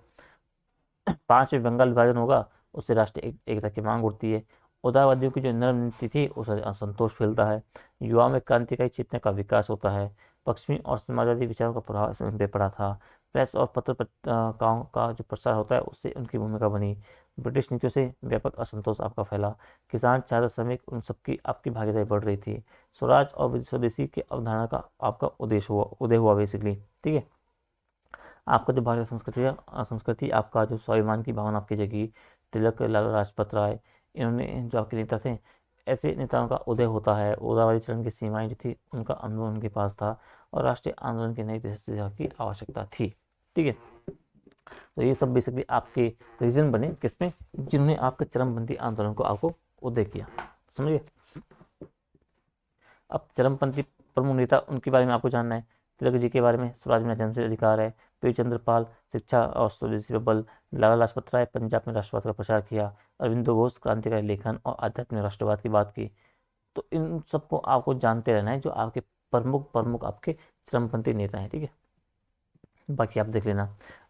5 में बंगाल विभाजन होगा, उससे राष्ट्रीय एकता की मांग उठती है, उदारवादियों की जो नरम नीति थी उससे असंतोष फैलता है, युवाओं में क्रांतिकारी चेतना का विकास होता है, पश्चिमी और समाजवादी विचारों का प्रभाव इसमें उन पर पड़ा था, प्रेस और पत्रिकाओं का जो प्रसार होता है उससे उनकी भूमिका बनी, ब्रिटिश नीतियों से व्यापक असंतोष आपका फैला, किसान छात्र श्रमिक उन सबकी आपकी भागीदारी बढ़ रही थी, स्वराज और स्वदेशी की अवधारणा का आपका उदय हुआ बेसिकली, ठीक है। आपका जो भारतीय संस्कृति आपका जो स्वाभिमान की भावना आपकी जगी, तिलक, लाला लाजपत राय, इन्होंने जो आपके नेता थे, ऐसे नेताओं का उदय होता है, उदारवादी चरण की सीमाएं जो थी उनका अनुभव उनके पास था, और राष्ट्रीय आंदोलन की नई दिशा की आवश्यकता थी, ठीक है। तो ये सब बेसिकली आपके रीजन बने किसमें, जिन्होंने आपके चरमपंथी आंदोलन को आपको उदय किया, समझिए। अब चरमपंथी प्रमुख नेता उनके बारे में आपको जानना है। तिलक जी के बारे में, स्वराज में जन से अधिकार है, पी चंद्रपाल शिक्षा और स्वदेशी पर बल, लाला लाजपत राय पंजाब में राष्ट्रवाद का प्रचार किया, अरविंदो घोष क्रांतिकारी लेखन और आध्यात्मिक राष्ट्रवाद की बात की। तो इन सबको आपको जानते रहना है जो आपके प्रमुख प्रमुख आपके चरमपंथी नेता हैं, ठीक है। बाकी आप देख लेना,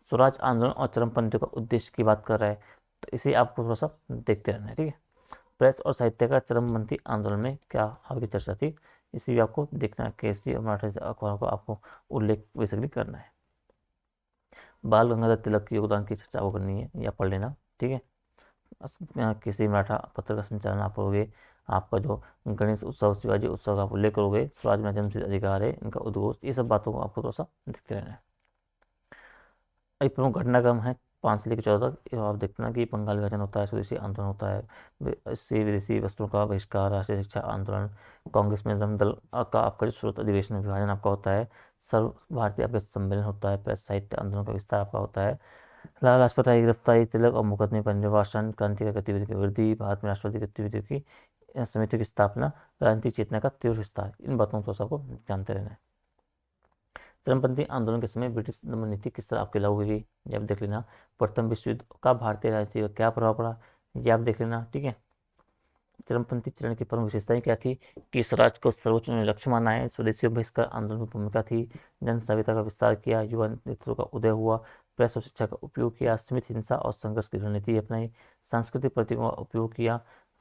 स्वराज आंदोलन और चरमपंथी का उद्देश्य की बात कर रहा है, तो इसे आपको थोड़ा सा देखते रहना है, ठीक है। प्रेस और साहित्य का चरमपंथी आंदोलन में क्या आपकी चर्चा थी, इसी भी आपको देखना है, केसरी और मराठा अखबारों को आपको उल्लेख बेसिकली करना है। बाल गंगाधर तिलक के योगदान की चर्चा आपको करनी है या पढ़ लेना, ठीक है। केसरी मराठा पत्र का संचालन आप करोगे, आपका जो गणेश उत्सव, शिवाजी उत्सव का आप उल्लेख करोगे, स्वराज में जन्मसिद्ध अधिकार है, इनका उद्घोष, ये सब बातों को आपको थोड़ा सा देखते रहना है। एक प्रमुख घटनाक्रम है 5 से लेकर 14 तक, आप देखते ना कि बंगाल विभाजन होता है, स्वदेशी आंदोलन होता है, इससे विदेशी वस्तुओं का बहिष्कार, राष्ट्रीय शिक्षा आंदोलन, कांग्रेस में दल का आपका जो सूरत अधिवेशन विभाजन आपका होता है, सर्व भारतीय आपका सम्मेलन होता है, प्रेस साहित्य आंदोलन का विस्तार आपका होता है, लाला लाजपत राय की गिरफ्तारी, तिलक और मुकदमे पर निर्वासन, क्रांतिकारी गतिविधि की वृद्धि, भारत में राष्ट्रवादी गतिविधियों की समितियों की स्थापना, राजनीतिक चेतना का तीव्र विस्तार, इन बातों को सबको जानते रहना है। चरमपंथी आंदोलन के समय ब्रिटिश दमन नीति किस तरह आपके लागू हुई, ये आप देख लेना। प्रथम विश्व युद्ध का भारतीय राजनीति पर क्या प्रभाव पड़ा, ये आप देख लेना, ठीक है। चरमपंथी चरण की प्रमुख विशेषताएं क्या थी, कि स्वराज को सर्वोच्च लक्ष्य माना है, स्वदेशी बहिष्कार आंदोलन की भूमिका थी, जन सभ्यता का विस्तार किया, युवा नेतृत्व का उदय हुआ, प्रेस और शिक्षा का उपयोग किया, सीमित हिंसा और संघर्ष की रणनीति अपनाई, सांस्कृतिक प्रतीकों का उपयोग किया,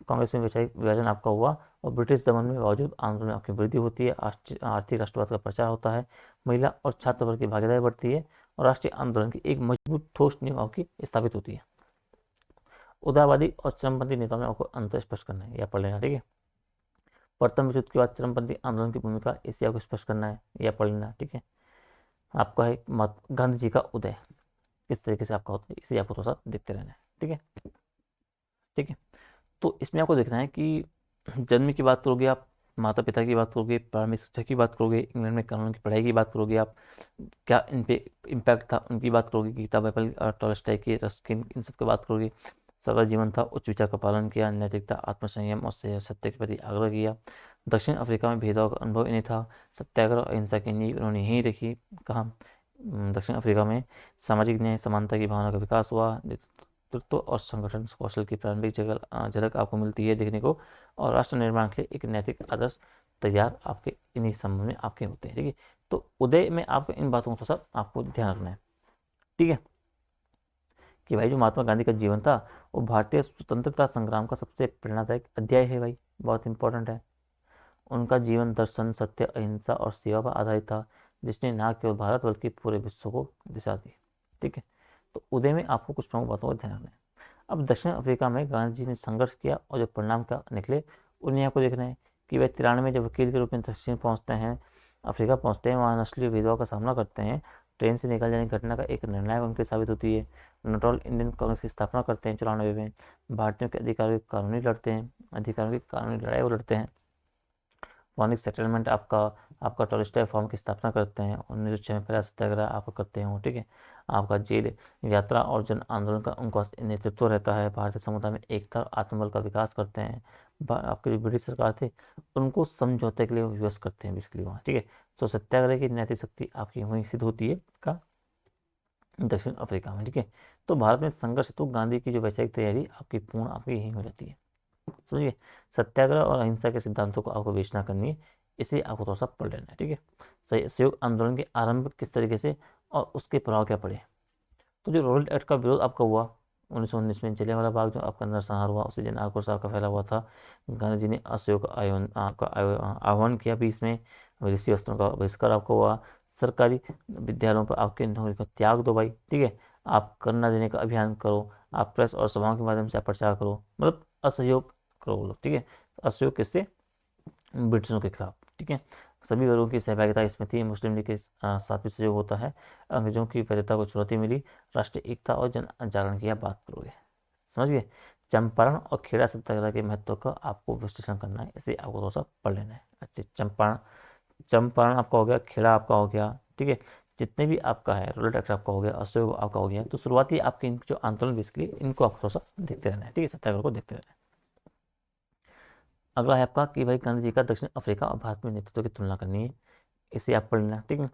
कांग्रेस में विभाजन आपका हुआ, और ब्रिटिश दमन में बावजूद आंदोलन आपकी वृद्धि होती है, आर्थिक राष्ट्रवाद का प्रचार होता है, महिला और छात्र वर्ग की भागीदारी बढ़ती है, और राष्ट्रीय आंदोलन की एक मजबूत ठोस नींव आपकी स्थापित होती है। उदारवादी और चरमपंथी नेताओं में आपको अंतर स्पष्ट करना है, या पढ़ लेना, ठीक है। प्रथम विश्व युद्ध के बाद चरमपंथी आंदोलन की भूमिका, इसे आपको स्पष्ट करना है, या पढ़ लेना, ठीक है। आपका है गांधी जी का उदय किस तरीके से आपका होता है, इसे आपको थोड़ा सा देखते रहना है, ठीक है। ठीक है, तो इसमें आपको देखना है कि जन्म की बात करोगे आप, माता पिता की बात करोगे, प्रारंभिक शिक्षा की बात करोगे, इंग्लैंड में कानून की पढ़ाई की बात करोगे आप, क्या इन पे इम्पैक्ट था उनकी बात करोगे, गीता बाइबल, टॉलस्टॉय की, रस्किन, इन सब की बात करोगे। सरल जीवन था, उच्च विचार का पालन किया, नैतिकता, आत्मसंयम और सत्य के प्रति आग्रह किया। दक्षिण अफ्रीका में भेदभाव का अनुभव इन्हें था। सत्याग्रह और अहिंसा की नींव उन्होंने यहीं रखी। कहा दक्षिण अफ्रीका में सामाजिक न्याय, समानता की भावना का विकास हुआ। नेतृत्व और संगठन कौशल की प्रारंभिक झलक आपको मिलती है देखने को। और राष्ट्र निर्माण के लिए एक नैतिक आदर्श तैयार आपके इन्हीं संबंध में आपके होते हैं, ठीक है। तो उदय में आपको इन बातों को सब आपको ध्यान रखना है, ठीक है, कि भाई जो महात्मा गांधी का जीवन था वो भारतीय स्वतंत्रता संग्राम का सबसे प्रेरणादायक अध्याय है भाई, बहुत इंपॉर्टेंट है। उनका जीवन दर्शन सत्य, अहिंसा और सेवा पर आधारित था, जिसने न केवल भारत बल्कि पूरे विश्व को दिशा दी, ठीक है। तो उदय में आपको कुछ प्रमुख बातों का ध्यान रखना है। अब दक्षिण अफ्रीका में गांधी जी ने संघर्ष किया और जो परिणाम का निकले उन्हें आपको देखना है कि वह 93 में जब वकील के रूप में दक्षिण पहुंचते हैं, अफ्रीका पहुंचते हैं, वहाँ नस्लीय भेदभाव का सामना करते हैं। ट्रेन से निकल जाने की घटना का एक निर्णायक उनके साबित होती है। नटॉल इंडियन कांग्रेस की स्थापना करते हैं 94 में। भारतीयों के अधिकारों की कानूनी लड़ते हैं, अधिकारों की कानूनी लड़ाई वो लड़ते हैं। वॉनिक सेटलमेंट आपका, आपका टॉलस्टॉय फॉर्म की स्थापना करते हैं। 1906 में पहला सत्याग्रह आपका करते हैं वो, ठीक है। आपका जेल यात्रा और जन आंदोलन का उनका नेतृत्व रहता है। भारतीय समुदाय में एकता और आत्मबल का विकास करते हैं। आपके जो ब्रिटिश सरकार थे उनको समझौते के लिए विवश करते हैं बेसिकली वहाँ, ठीक है। तो सत्याग्रह की नैतिक शक्ति आपकी वहीं सिद्ध होती है का दक्षिण अफ्रीका में, ठीक है। तो भारत में संघर्ष तो गांधी की जो वैचारिक तैयारी आपकी पूर्ण आपकी यहीं हो जाती है, समझिए। सत्याग्रह और अहिंसा के सिद्धांतों को आपको विवेचना करनी है, इसे आपको थोड़ा सा पढ़ लेना है, ठीक है। सहयोग आंदोलन के आरंभ किस तरीके से और उसके प्रभाव क्या पड़े। तो जो रोलेट एक्ट का विरोध आपका हुआ 1919 में, जलियांवाला बाग जो आपका नरसंहार हुआ, उसे जन आक्रोश आपका फैला हुआ था। गांधी जी ने असहयोग का आह्वान किया भी इसमें। विदेशी वस्त्रों का बहिष्कार आपका हुआ। सरकारी विद्यालयों पर आपके नौकरी का त्याग दो भाई, ठीक है। आप करना देने का अभियान करो। आप प्रेस और सभाओं के माध्यम से आप प्रचार करो, मतलब असहयोग करो बोलो, ठीक है। असहयोग किससे, ब्रिटिशों के खिलाफ, ठीक है। सभी वर्गों की सहभागिता इसमें थी। मुस्लिम लीग के साथ भी सहयोग होता है। अंग्रेजों की वैधता को चुनौती मिली। राष्ट्रीय एकता और जन जागरण की आप बात करोगे, समझ गए। चंपारण और खेड़ा सत्याग्रह के महत्व का आपको विश्लेषण करना है, इसे आपको थोड़ा सा पढ़ लेना है। अच्छे चंपारण, चंपारण आपका हो गया, खेड़ा आपका हो गया, ठीक है। जितने भी आपका है, रोलेट एक्ट आपका हो गया, असहयोग आपका हो गया। तो शुरुआती आपके जो आंदोलन बेसिकली इनको आपको थोड़ा सा देखते रहना है, ठीक है, सत्याग्रह को देखते रहना है। अगला है आपका कि भाई गांधी जी का दक्षिण अफ्रीका और भारत में नेतृत्व की तुलना करनी है, इसे आप पढ़ लेना, ठीक है।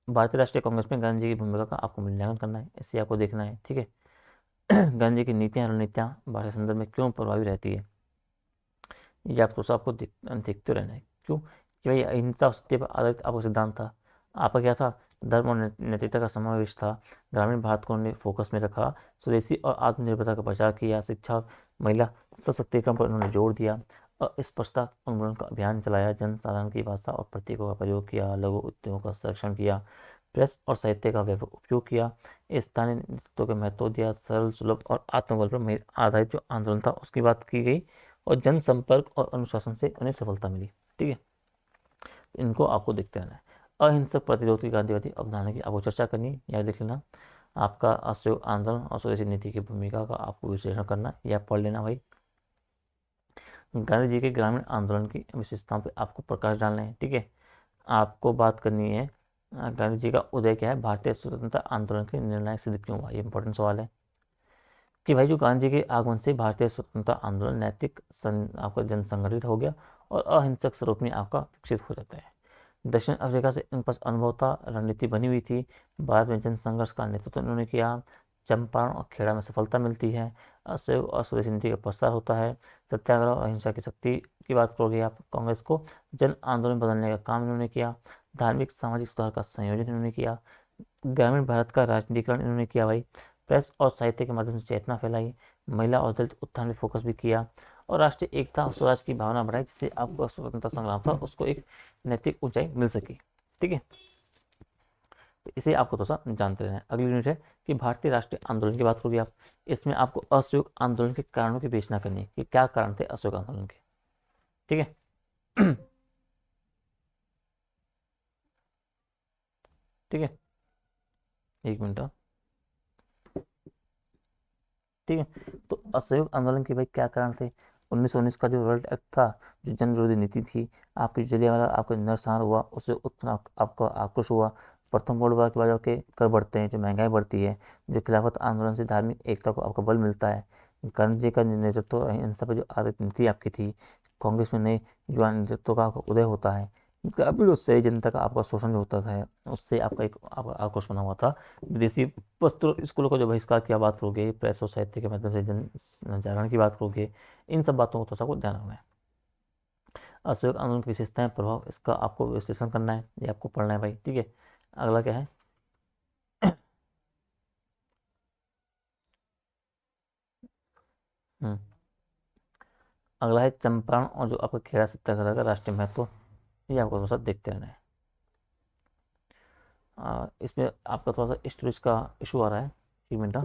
भारतीय राष्ट्रीय कांग्रेस में गांधी जी की भूमिका का आपको मूल्यांकन करना है, इसे आपको देखना है, ठीक है। गांधी जी की नीतियाँ रणनीतियाँ भारतीय संदर्भ में क्यों प्रभावी रहती है, ये आपको सब आपको देखते रहना है। क्यों कि भाई अहिंसा और सत्य पर आधारित आपका सिद्धांत था। आपका क्या था, धर्म और नैतिकता का समावेश था। ग्रामीण भारत को उन्होंने फोकस में रखा। स्वदेशी और आत्मनिर्भरता का प्रचार किया। शिक्षा और महिला सशक्तिकरण पर उन्होंने जोर दिया। अस्पष्टता उन्मूलन का अभियान चलाया। जन साधारण की भाषा और प्रतीकों का प्रयोग किया। लघु उद्योगों का संरक्षण किया। प्रेस और साहित्य का व्यापक उपयोग किया। स्थानीय नेतृत्व के महत्व दिया। सरल सुलभ और आत्मबल पर आधारित जो आंदोलन था उसकी बात की गई। और जनसंपर्क और अनुशासन से उन्हें सफलता मिली, ठीक है। इनको आपको देखते रहना है। अहिंसक प्रतिरोध की गांधीवादी अवधारणा की आपको चर्चा करनी है, याद देख लेना। आपका असहयोग आंदोलन और स्वदेशी नीति की भूमिका का आपको विश्लेषण करना है, यह पढ़ लेना भाई। गांधी जी के ग्रामीण आंदोलन की विशेषताओं पर आपको प्रकाश डालना है, ठीक है। आपको बात करनी है गांधी जी का उदय क्या है, भारतीय स्वतंत्रता आंदोलन के निर्णायक सिद्ध क्यों हुआ, ये इंपॉर्टेंट सवाल है। कि भाई जो गांधी जी के आगमन से भारतीय स्वतंत्रता आंदोलन नैतिक आपका जन संगठित हो गया और अहिंसक स्वरूप में आपका विकसित हो जाता है। दक्षिण अफ्रीका से इन पास अनुभव था, रणनीति बनी हुई थी। भारत में जन संघर्ष का नेतृत्व उन्होंने किया। चंपारण और खेड़ा में सफलता मिलती है। असहयोग और स्वदेशी नीति का प्रसार होता है। सत्याग्रह और अहिंसा की शक्ति की बात करोगे आप, कांग्रेस को जन आंदोलन बदलने का काम इन्होंने किया। धार्मिक सामाजिक सुधार का संयोजन इन्होंने किया। ग्रामीण भारत का राजनीतिकरण इन्होंने किया भाई। प्रेस और साहित्य के माध्यम से चेतना फैलाई। महिला और दलित उत्थान पे फोकस भी किया। और राष्ट्रीय एकता और स्वराज की भावना बढ़ाई, जिससे आपका स्वतंत्रता संग्राम था उसको एक नैतिक ऊंचाई मिल सकी, ठीक है। तो इसे आपको थोड़ा सा जानते रहना है। अगली यूनिट है कि भारतीय राष्ट्रीय आंदोलन की बात करोगे आप। इसमें आपको असहयोग आंदोलन के कारणों की विवेचना करनी है कि क्या कारण थे असहयोग आंदोलन के। ठीक है। ठीक है, एक मिनट। ठीक है, तो असहयोग आंदोलन के भाई क्या कारण थे? 1919 का जो वर्ल्ड एक्ट था, जो जन विरोधी नीति थी, आपकी जलियांवाला आपका नरसंहार हुआ, उससे उत्पन्न आपका आक्रोश हुआ। प्रथम वर्ल्ड वार के बाद आपके कर बढ़ते हैं, जो महंगाई बढ़ती है, जो खिलाफत आंदोलन से धार्मिक एकता को आपका बल मिलता है, गांधी जी का नेतृत्व अहिंसा पर जो आधारित नीति आपकी थी, कांग्रेस में नए युवा नेतृत्व का आपका उदय होता है, काफी उससे जनता का आपका शोषण जो होता था, उससे आपका एक आपका आक्रोश बना हुआ था। विदेशी वस्त्र स्कूलों का जो बहिष्कार की आप बात करोगे, प्रेस और साहित्य के माध्यम से जन जागरण की बात करोगे, इन सब बातों को तो सबको ध्यान रखना है। असहयोग आंदोलन की विशेषताएं, प्रभाव, इसका आपको विश्लेषण करना है, ये आपको पढ़ना है भाई। ठीक है, अगला क्या है? हम्म, अगला है चंपारण और जो आपका खेड़ा सत्याग्रह का राष्ट्रीय महत्व, ये आपको थोड़ा सा देखते रहना है। इसमें आपका थोड़ा सा स्टोरेज का इशू आ रहा है, एक मिनट।